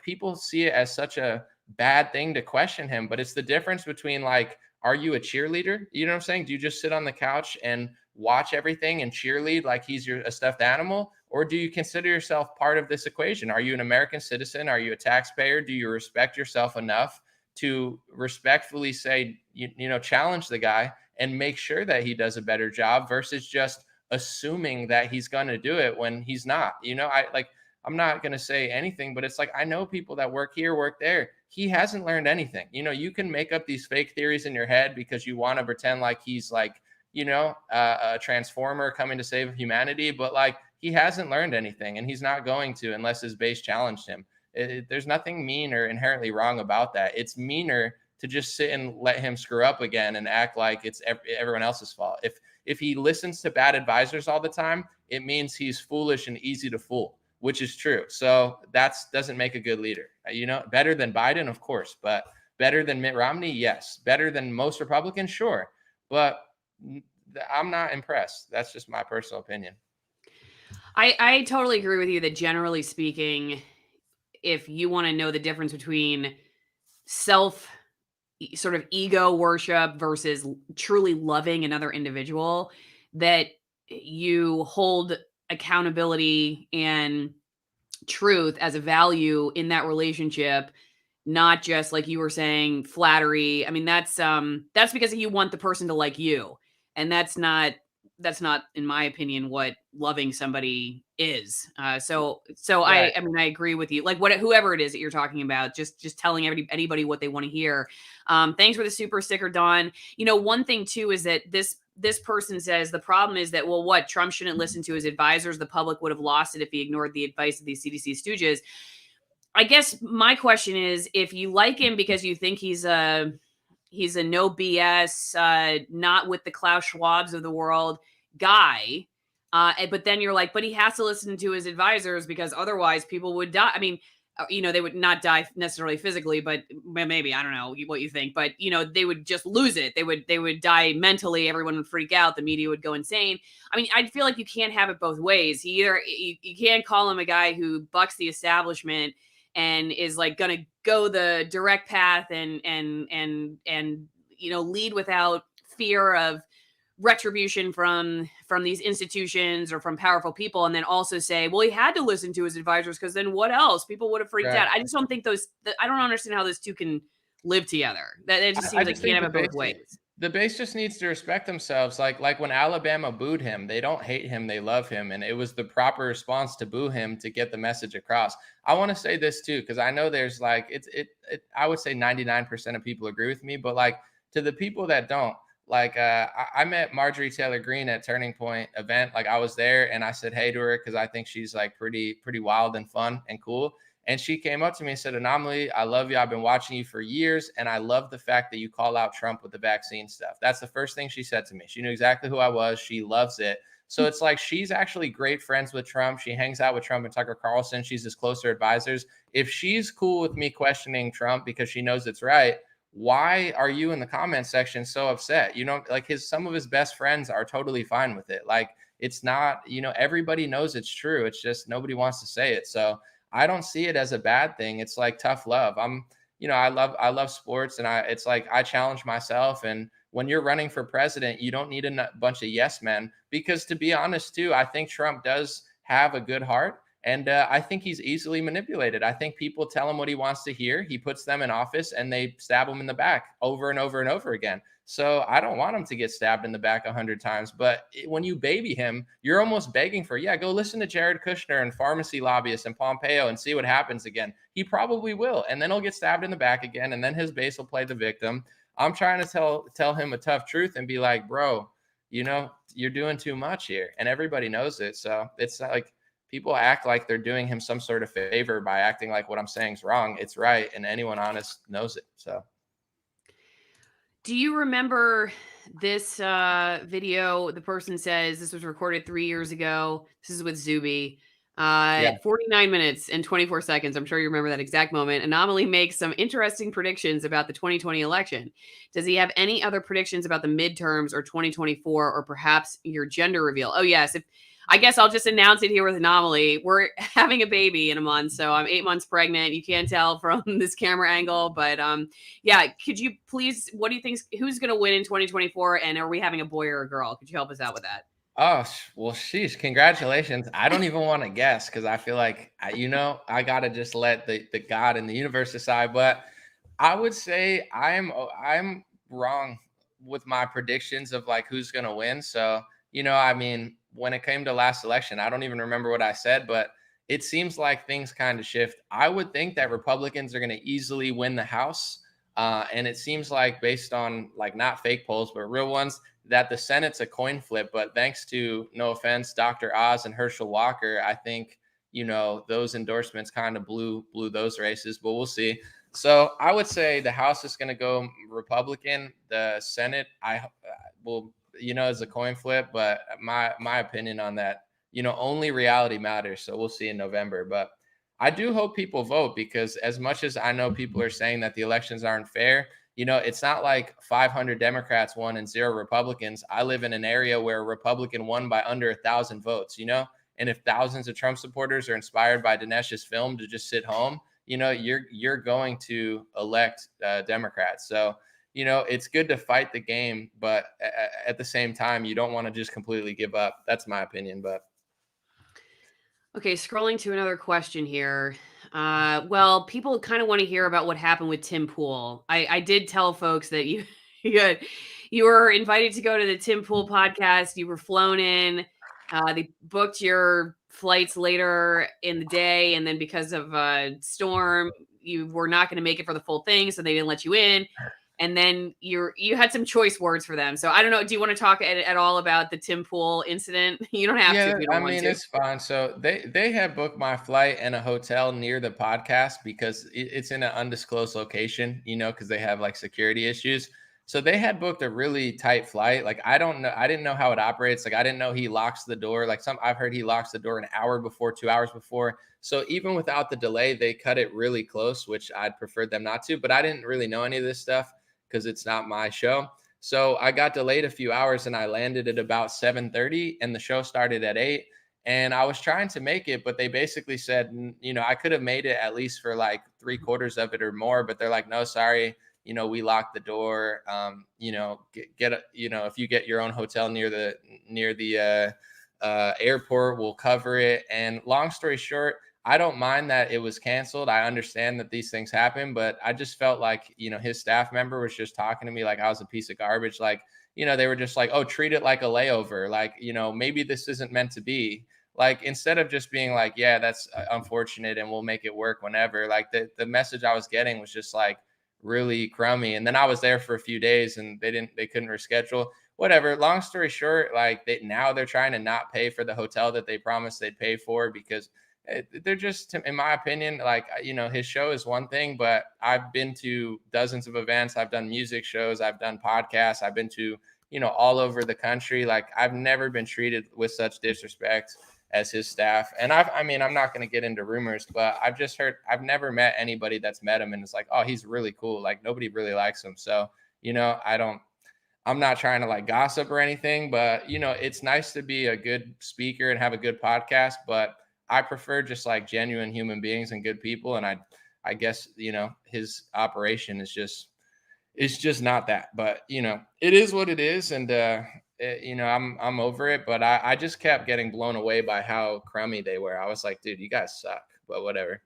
people see it as such a bad thing to question him, but it's the difference between, like, are you a cheerleader? You know what I'm saying? Do you just sit on the couch and watch everything and cheerlead like he's a stuffed animal? Or do you consider yourself part of this equation? Are you an American citizen? Are you a taxpayer? Do you respect yourself enough to respectfully say, challenge the guy and make sure that he does a better job, versus just assuming that he's going to do it when he's not? I'm not going to say anything, but it's like, I know people that work here, work there. He hasn't learned anything. You can make up these fake theories in your head because you want to pretend like he's like, a transformer coming to save humanity, but like, he hasn't learned anything, and he's not going to unless his base challenged him. There's nothing mean or inherently wrong about that. It's meaner to just sit and let him screw up again and act like it's everyone else's fault. If he listens to bad advisors all the time, it means he's foolish and easy to fool, which is true. So doesn't make a good leader. Better than Biden, of course, but better than Mitt Romney, yes. Better than most Republicans, sure. But I'm not impressed. That's just my personal opinion. I totally agree with you that generally speaking, if you want to know the difference between self sort of ego worship versus truly loving another individual, that you hold accountability and truth as a value in that relationship, not just like you were saying, flattery. I mean, that's because you want the person to like you. And that's not, in my opinion, what loving somebody is. So Right. I mean, I agree with you. Like whoever it is that you're talking about, just telling anybody what they want to hear. Thanks for the super sticker, Don. One thing too is that this person says the problem is that, well, what, Trump shouldn't listen to his advisors. The public would have lost it if he ignored the advice of these CDC stooges. I guess my question is, if you like him because you think he's a no BS, not with the Klaus Schwabs of the world guy, but then you're like, but he has to listen to his advisors because otherwise people would die. I mean, they would not die necessarily physically, but maybe, I don't know what you think, but they would just lose it. They would die mentally. Everyone would freak out. The media would go insane. I mean, I feel like you can't have it both ways. You can't call him a guy who bucks the establishment and is like going to go the direct path and lead without fear of retribution from these institutions or from powerful people, and then also say, well, he had to listen to his advisors because then what else? People would have freaked out. I just don't think I don't understand how those two can live together. That it just seems like you can't have it both ways. The base just needs to respect themselves. Like when Alabama booed him, they don't hate him, they love him. And it was the proper response to boo him to get the message across. I want to say this too, because I know there's like, I would say 99% of people agree with me, but like to the people that don't, like I met Marjorie Taylor Greene at Turning Point event. Like I was there and I said hey to her because I think she's like pretty wild and fun and cool. And she came up to me and said, An0maly, I love you. I've been watching you for years. And I love the fact that you call out Trump with the vaccine stuff. That's the first thing she said to me. She knew exactly who I was. She loves it. So it's like she's actually great friends with Trump. She hangs out with Trump and Tucker Carlson. She's his closer advisors. If she's cool with me questioning Trump because she knows it's right, why are you in the comment section so upset? Like some of his best friends are totally fine with it. Like it's not, everybody knows it's true. It's just nobody wants to say it. So I don't see it as a bad thing. It's like tough love. I love sports, and it's like I challenge myself. And when you're running for president, you don't need a bunch of yes men, because to be honest too, I think Trump does have a good heart. And I think he's easily manipulated. I think people tell him what he wants to hear. He puts them in office and they stab him in the back over and over and over again. So I don't want him to get stabbed in the back 100 times. But when you baby him, you're almost begging for, go listen to Jared Kushner and pharmacy lobbyists and Pompeo and see what happens again. He probably will. And then he'll get stabbed in the back again. And then his base will play the victim. I'm trying to tell him a tough truth and be like, bro, you're doing too much here. And everybody knows it. So it's like, people act like they're doing him some sort of favor by acting like what I'm saying is wrong. It's right. And anyone honest knows it. So. Do you remember this video? The person says this was recorded 3 years ago. This is with Zuby. 49 minutes and 24 seconds. I'm sure you remember that exact moment. An0maly makes some interesting predictions about the 2020 election. Does he have any other predictions about the midterms or 2024, or perhaps your gender reveal? Oh, yes. I guess I'll just announce it here with An0maly. We're having a baby in a month, so I'm 8 months pregnant. You can't tell from this camera angle, but could you please, what do you think, who's going to win in 2024, and are we having a boy or a girl? Could you help us out with that? Oh, well, sheesh, congratulations. I don't even want to guess because I feel like, I got to just let the God and the universe decide. But I would say I'm wrong with my predictions of like who's going to win. So, when it came to last election, I don't even remember what I said, but it seems like things kind of shift. I would think that Republicans are going to easily win the House. And it seems like, based on like not fake polls, but real ones, that the Senate's a coin flip. But thanks to, no offense, Dr. Oz and Herschel Walker, I think, those endorsements kind of blew those races, but we'll see. So I would say the House is going to go Republican. The Senate, I will, is a coin flip, but my opinion on that only reality matters. So we'll see in November. But I do hope people vote, because as much as I know people are saying that the elections aren't fair, it's not like 500 Democrats won and 0 Republicans. I live in an area where a Republican won by under 1,000 votes, and if thousands of Trump supporters are inspired by Dinesh's film to just sit home, you're going to elect Democrats. So, it's good to fight the game, but at the same time, you don't want to just completely give up. That's my opinion. But okay, scrolling to another question here. Well, people kind of want to hear about what happened with Tim Pool. I did tell folks that you were invited to go to the Tim Pool podcast. You were flown in. They booked your flights later in the day, and then because of a storm, you were not going to make it for the full thing, so they didn't let you in. And then you had some choice words for them. So I don't know. Do you want to talk at all about the Tim Pool incident? You don't have to if you don't want to. It's fine. So they had booked my flight and a hotel near the podcast because it's in an undisclosed location, because they have like security issues. So they had booked a really tight flight. Like, I don't know. I didn't know how it operates. Like, I didn't know he locks the door. Like I've heard he locks the door an hour before, 2 hours before. So even without the delay, they cut it really close, which I'd preferred them not to, but I didn't really know any of this stuff because it's not my show. So I got delayed a few hours and I landed at about 7:30 and the show started at 8. And I was trying to make it, but they basically said, I could have made it at least for like 3/4 of it or more, but they're like, no, sorry. We locked the door. If you get your own hotel near the airport, we'll cover it. And long story short, I don't mind that it was canceled. I understand that these things happen, but I just felt like, his staff member was just talking to me like I was a piece of garbage. Like, they were just like, oh, treat it like a layover. Like, maybe this isn't meant to be. Like, instead of just being like, yeah, that's unfortunate and we'll make it work whenever. Like the message I was getting was just like really crummy. And then I was there for a few days and they couldn't reschedule. Whatever. Long story short, like now they're trying to not pay for the hotel that they promised they'd pay for because they're just, in my opinion, like, his show is one thing, but I've been to dozens of events. I've done music shows. I've done podcasts. I've been to, all over the country. Like, I've never been treated with such disrespect as his staff. And I'm not going to get into rumors, but I've just heard, I've never met anybody that's met him and it's like, oh, he's really cool. Like, nobody really likes him. So, I'm not trying to like gossip or anything, but, it's nice to be a good speaker and have a good podcast, but I prefer just like genuine human beings and good people. And I guess, his operation is just not that, but it is what it is. And, I'm over it, but I just kept getting blown away by how crummy they were. I was like, dude, you guys suck, but whatever.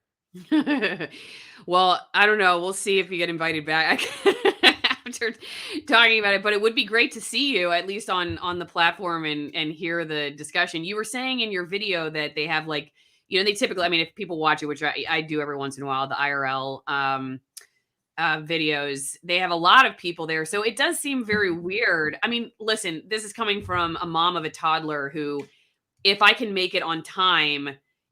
Well, I don't know. We'll see if you get invited back after talking about it, but it would be great to see you at least on the platform and hear the discussion. You were saying in your video that they have like, they typically, if people watch it, which I do every once in a while, the IRL videos, they have a lot of people there. So it does seem very weird. Listen, this is coming from a mom of a toddler who, if I can make it on time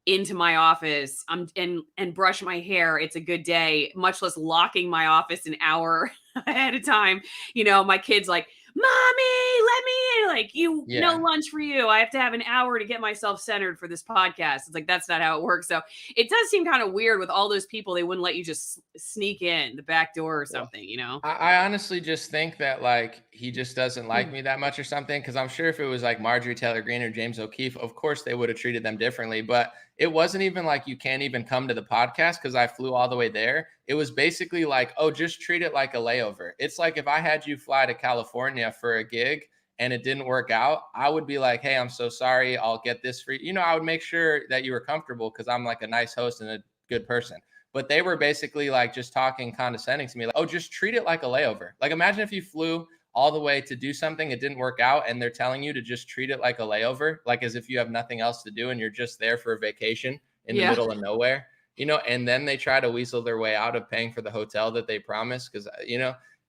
into my office and brush my hair, it's a good day, much less locking my office an hour ahead of time. My kid's like, mommy, let me in. Like, no lunch for you. I have to have an hour to get myself centered for this podcast. It's like, that's not how it works. So it does seem kind of weird with all those people. They wouldn't let you just sneak in the back door or something, I honestly just think that like, he just doesn't like me that much or something. Cause I'm sure if it was like Marjorie Taylor Greene or James O'Keefe, of course they would have treated them differently, but it wasn't even like, you can't even come to the podcast cause I flew all the way there. It was basically like, oh, just treat it like a layover. It's like if I had you fly to California for a gig and it didn't work out, I would be like, hey, I'm so sorry. I'll get this for you. I would make sure that you were comfortable because I'm like a nice host and a good person. But they were basically like just talking condescending to me. Like, oh, just treat it like a layover. Like, imagine if you flew all the way to do something, it didn't work out, and they're telling you to just treat it like a layover, like as if you have nothing else to do and you're just there for a vacation in the middle of nowhere. And then they try to weasel their way out of paying for the hotel that they promised because,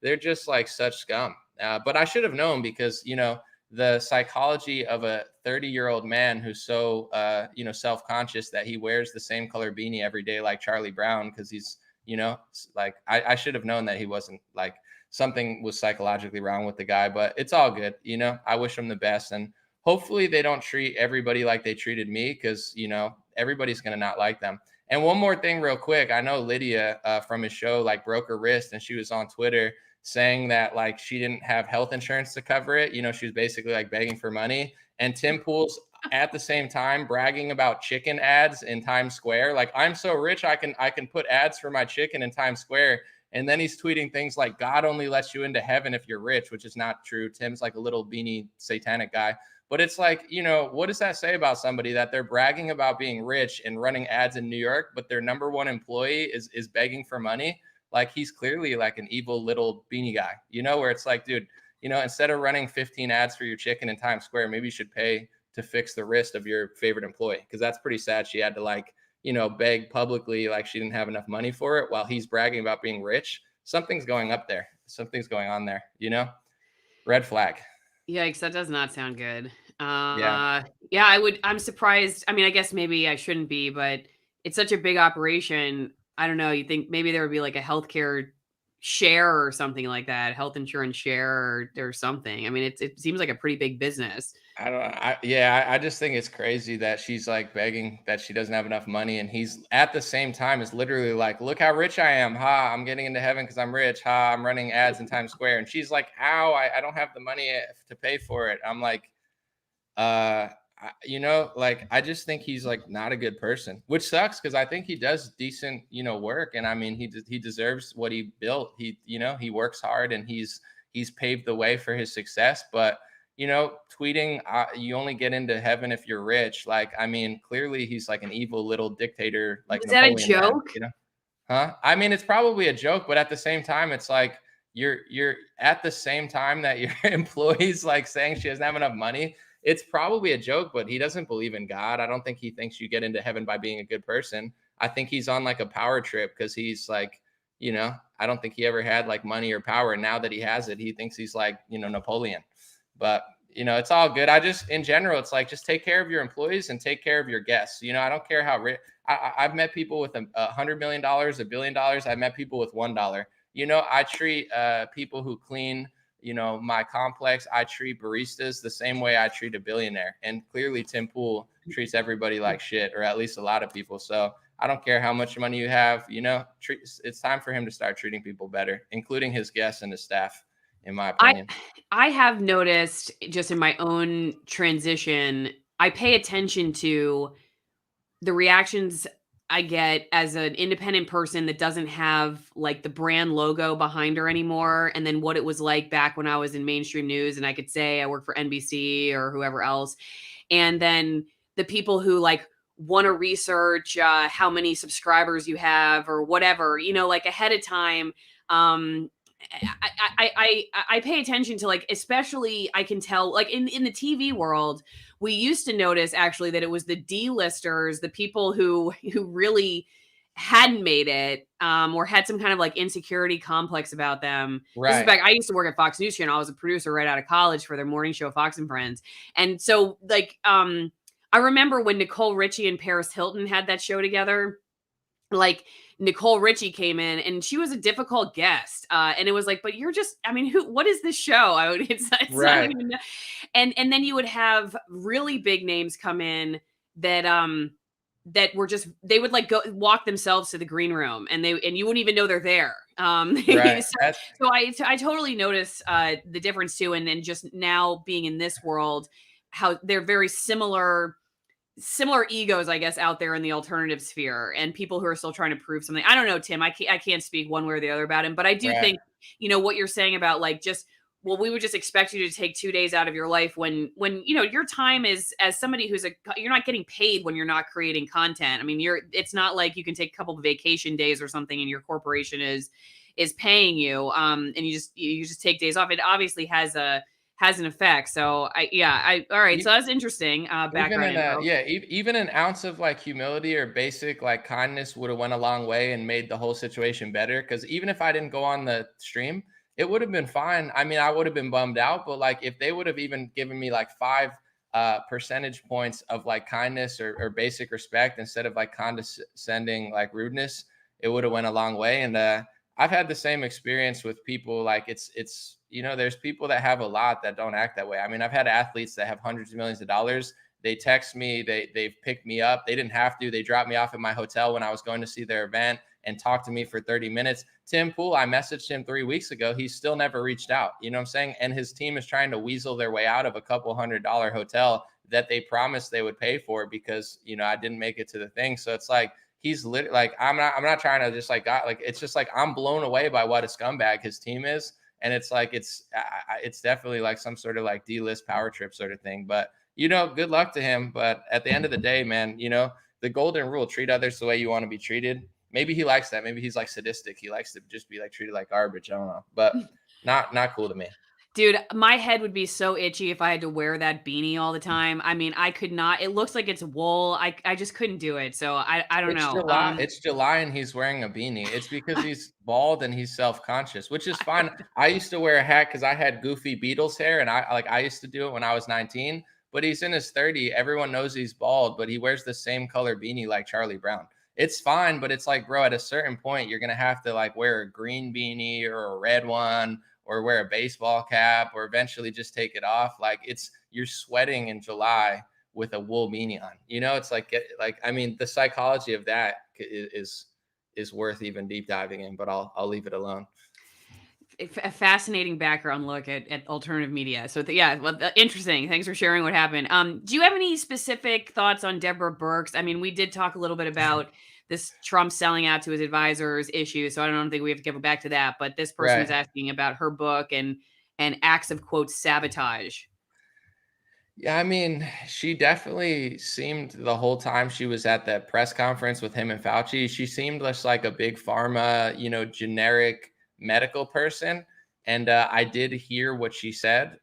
they're just like such scum. But I should have known because, the psychology of a 30-year-old man who's so, self-conscious that he wears the same color beanie every day like Charlie Brown because he's, like I should have known that he wasn't like something was psychologically wrong with the guy, but it's all good. I wish him the best and hopefully they don't treat everybody like they treated me, because, you know, everybody's going to not like them. And one more thing real quick. I know Lydia from his show like broke her wrist, and she was on Twitter saying that like she didn't have health insurance to cover it. You know, she was basically like begging for money. And Tim Pool's at the same time bragging about chicken ads in Times Square. Like, I'm so rich, I can put ads for my chicken in Times Square. And then he's tweeting things like, God only lets you into heaven if you're rich, which is not true. Tim's like a little beanie satanic guy. But it's like, you know, what does that say about somebody that they're bragging about being rich and running ads in New York, but their number one employee is begging for money? Like, he's clearly like an evil little beanie guy, you know, where it's like, dude, you know, instead of running 15 ads for your chicken in Times Square, maybe you should pay to fix the wrist of your favorite employee. Because that's pretty sad. She had to like, you know, beg publicly like she didn't have enough money for it while he's bragging about being rich. Something's going up there. Something's going on there, you know? Red flag. Yikes, that does not sound good. Yeah. I'm surprised. I mean, I guess maybe I shouldn't be, but it's such a big operation. I don't know. You think maybe there would be like a healthcare share or something like that, health insurance share or something. I mean, it seems like a pretty big business. I just think it's crazy that she's like begging that she doesn't have enough money. And he's at the same time is literally like, look how rich I am. Ha, I'm getting into heaven because I'm rich. Ha, I'm running ads in Times Square. And she's like, ow, I don't have the money to pay for it. I'm like, you know, like, I just think he's like not a good person, which sucks because I think he does decent, you know, work. And I mean, he deserves what he built. He, you know, he works hard and he's paved the way for his success. But, you know, tweeting, you only get into heaven if you're rich. Like, I mean, clearly he's like an evil little dictator. Like, is that a joke? Man, you know? Huh? I mean, it's probably a joke, but at the same time, it's like you're at the same time that your employee's like saying she doesn't have enough money. It's probably a joke, but he doesn't believe in God. I don't think he thinks you get into heaven by being a good person. I think he's on like a power trip because he's like, you know, I don't think he ever had like money or power. And now that he has it, he thinks he's like, you know, Napoleon. But, you know, it's all good. I just, in general, it's like, just take care of your employees and take care of your guests. You know, I don't care how rich. I've met people with $100 million, $1 billion. I've met people with $1. You know, I treat people who clean, you know, my complex, I treat baristas the same way I treat a billionaire. And clearly Tim Pool treats everybody like shit, or at least a lot of people. So I don't care how much money you have, you know, it's time for him to start treating people better, including his guests and his staff, in my opinion. I have noticed just in my own transition, I pay attention to the reactions I get as an independent person that doesn't have like the brand logo behind her anymore. And then what it was like back when I was in mainstream news and I could say I work for NBC or whoever else. And then the people who like want to research how many subscribers you have or whatever, you know, like ahead of time. I pay attention to like, especially I can tell like in the TV world, we used to notice actually that it was the D-listers, the people who really hadn't made it or had some kind of like insecurity complex about them. Right. This is back, I used to work at Fox News Channel. I was a producer right out of college for their morning show, Fox and Friends. And so like, I remember when Nicole Richie and Paris Hilton had that show together, like Nicole Richie came in and she was a difficult guest. And it was like, but you're just, I mean, what is this show? It's right. not even, and then you would have really big names come in that, that were just, they would like go walk themselves to the green room and you wouldn't even know they're there. Right. So I totally notice, the difference too. And then just now being in this world, how they're very similar egos, I guess, out there in the alternative sphere and people who are still trying to prove something. I don't know, Tim, I can't speak one way or the other about him, but I do think, you know, what you're saying about like, just, well, we would just expect you to take 2 days out of your life when, you know, your time is as somebody who's you're not getting paid when you're not creating content. I mean, it's not like you can take a couple of vacation days or something and your corporation is paying you. And you just take days off. It obviously has an effect. So all right. So that's interesting. Background. Even an ounce of like humility or basic like kindness would have went a long way and made the whole situation better. Cause even if I didn't go on the stream, it would have been fine. I mean, I would have been bummed out, but like if they would have even given me like 5 percentage points of like kindness or basic respect instead of like condescending like rudeness, it would have went a long way. And I've had the same experience with people. Like it's, you know, there's people that have a lot that don't act that way. I mean, I've had athletes that have hundreds of millions of dollars. They text me, they've picked me up. They didn't have to. They dropped me off at my hotel when I was going to see their event and talked to me for 30 minutes. Tim Pool, I messaged him 3 weeks ago. He's still never reached out. You know what I'm saying? And his team is trying to weasel their way out of a couple $100 hotel that they promised they would pay for because, you know, I didn't make it to the thing. So it's like, he's literally like, I'm not trying to just like, it's just like, I'm blown away by what a scumbag his team is. And it's like, it's definitely like some sort of like D-list power trip sort of thing. But, you know, good luck to him. But at the end of the day, man, you know, the golden rule, treat others the way you want to be treated. Maybe he likes that. Maybe he's like sadistic. He likes to just be like treated like garbage. I don't know, but not cool to me. Dude, my head would be so itchy if I had to wear that beanie all the time. I mean, I could not. It looks like it's wool. I just couldn't do it. So I don't It's know. July. It's July and he's wearing a beanie. It's because he's bald and he's self-conscious, which is fine. I used to wear a hat because I had goofy Beatles hair, and I used to do it when I was 19. But he's in his 30. Everyone knows he's bald, but he wears the same color beanie like Charlie Brown. It's fine, but it's like, bro, at a certain point, you're gonna have to like wear a green beanie or a red one, or wear a baseball cap, or eventually just take it off. Like you're sweating in July with a wool beanie on. You know, it's like I mean, the psychology of that is worth even deep diving in. But I'll leave it alone. A fascinating background look at alternative media. So yeah, well, interesting. Thanks for sharing what happened. Do you have any specific thoughts on Deborah Birx? I mean, we did talk a little bit about this Trump selling out to his advisors issue, so I don't think we have to go back to that. But this person was asking about her book and acts of, quote, sabotage. Yeah, I mean, she definitely seemed the whole time she was at that press conference with him and Fauci, she seemed just like a big pharma, you know, generic medical person. And I did hear what she said.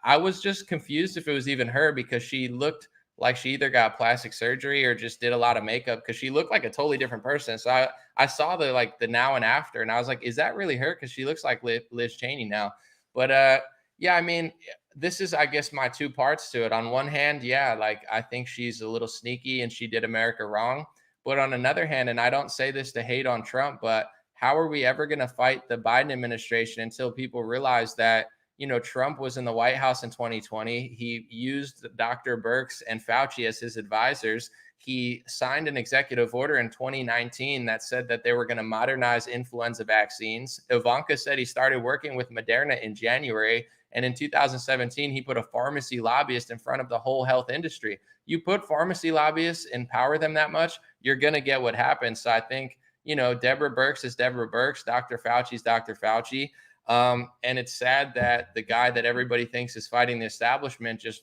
I was just confused if it was even her, because she looked like she either got plastic surgery or just did a lot of makeup, because she looked like a totally different person. So I saw the now and after, and I was like, is that really her? Because she looks like Liz Cheney now. But yeah, I mean, this is, I guess, my two parts to it. On one hand, yeah, like I think she's a little sneaky and she did America wrong. But on another hand, and I don't say this to hate on Trump, but how are we ever going to fight the Biden administration until people realize that, you know, Trump was in the White House in 2020. He used Dr. Birx and Fauci as his advisors. He signed an executive order in 2019 that said that they were going to modernize influenza vaccines. Ivanka said he started working with Moderna in January. And in 2017, he put a pharmacy lobbyist in front of the whole health industry. You put pharmacy lobbyists, empower them that much, you're going to get what happens. So I think, you know, Deborah Birx is Deborah Birx. Dr. Fauci's Dr. Fauci. And it's sad that the guy that everybody thinks is fighting the establishment just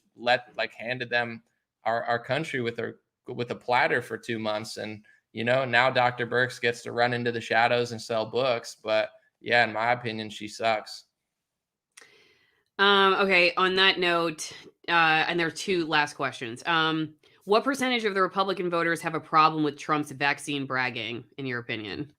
handed them our country with a platter for 2 months. And, you know, now Dr. Birx gets to run into the shadows and sell books. But yeah, in my opinion, she sucks. Okay. On that note, and there are two last questions. What percentage of the Republican voters have a problem with Trump's vaccine bragging, in your opinion?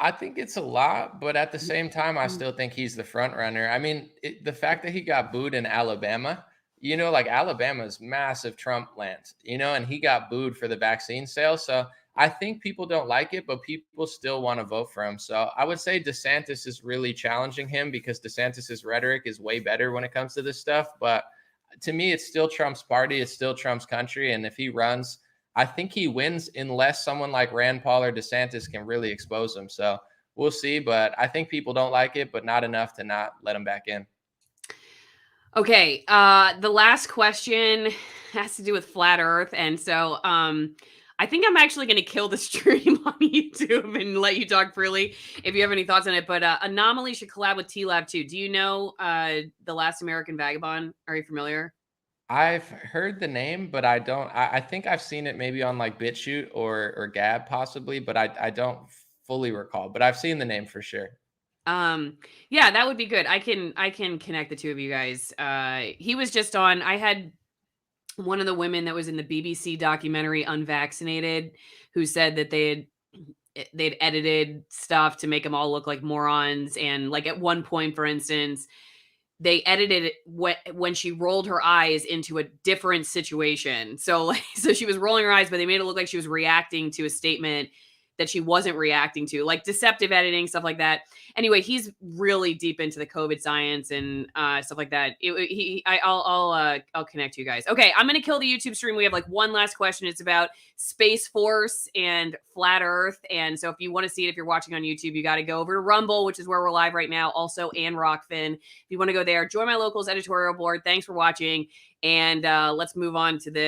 I think it's a lot, but at the same time, I still think he's the front runner. I mean, the fact that he got booed in Alabama, you know, like Alabama's massive Trump land, you know, and he got booed for the vaccine sale. So I think people don't like it, but people still want to vote for him. So I would say DeSantis is really challenging him, because DeSantis's rhetoric is way better when it comes to this stuff. But to me, it's still Trump's party. It's still Trump's country. And if he runs, I think he wins unless someone like Rand Paul or DeSantis can really expose him. So we'll see. But I think people don't like it, but not enough to not let him back in. Okay. The last question has to do with flat Earth. And so I think I'm actually going to kill the stream on YouTube and let you talk freely if you have any thoughts on it. But An0maly should collab with T-Lab too. Do you know The Last American Vagabond? Are you familiar? I've heard the name, but I don't. I think I've seen it maybe on like BitChute or Gab possibly, but I don't fully recall. But I've seen the name for sure. Yeah, that would be good. I can connect the two of you guys. He was just on. I had one of the women that was in the BBC documentary Unvaccinated, who said that they'd edited stuff to make them all look like morons. And like at one point, for instance, they edited it when she rolled her eyes into a different situation. So she was rolling her eyes, but they made it look like she was reacting to a statement that she wasn't reacting to, like deceptive editing, stuff like that. Anyway, he's really deep into the COVID science and stuff like that. I'll connect you guys. Okay, I'm gonna kill the YouTube stream. We have like one last question. It's about Space Force and flat Earth. And so if you want to see it, if you're watching on YouTube, you got to go over to Rumble, which is where we're live right now. Also, and ROKFIN. If you want to go there, join my locals editorial board. Thanks for watching, and let's move on to this.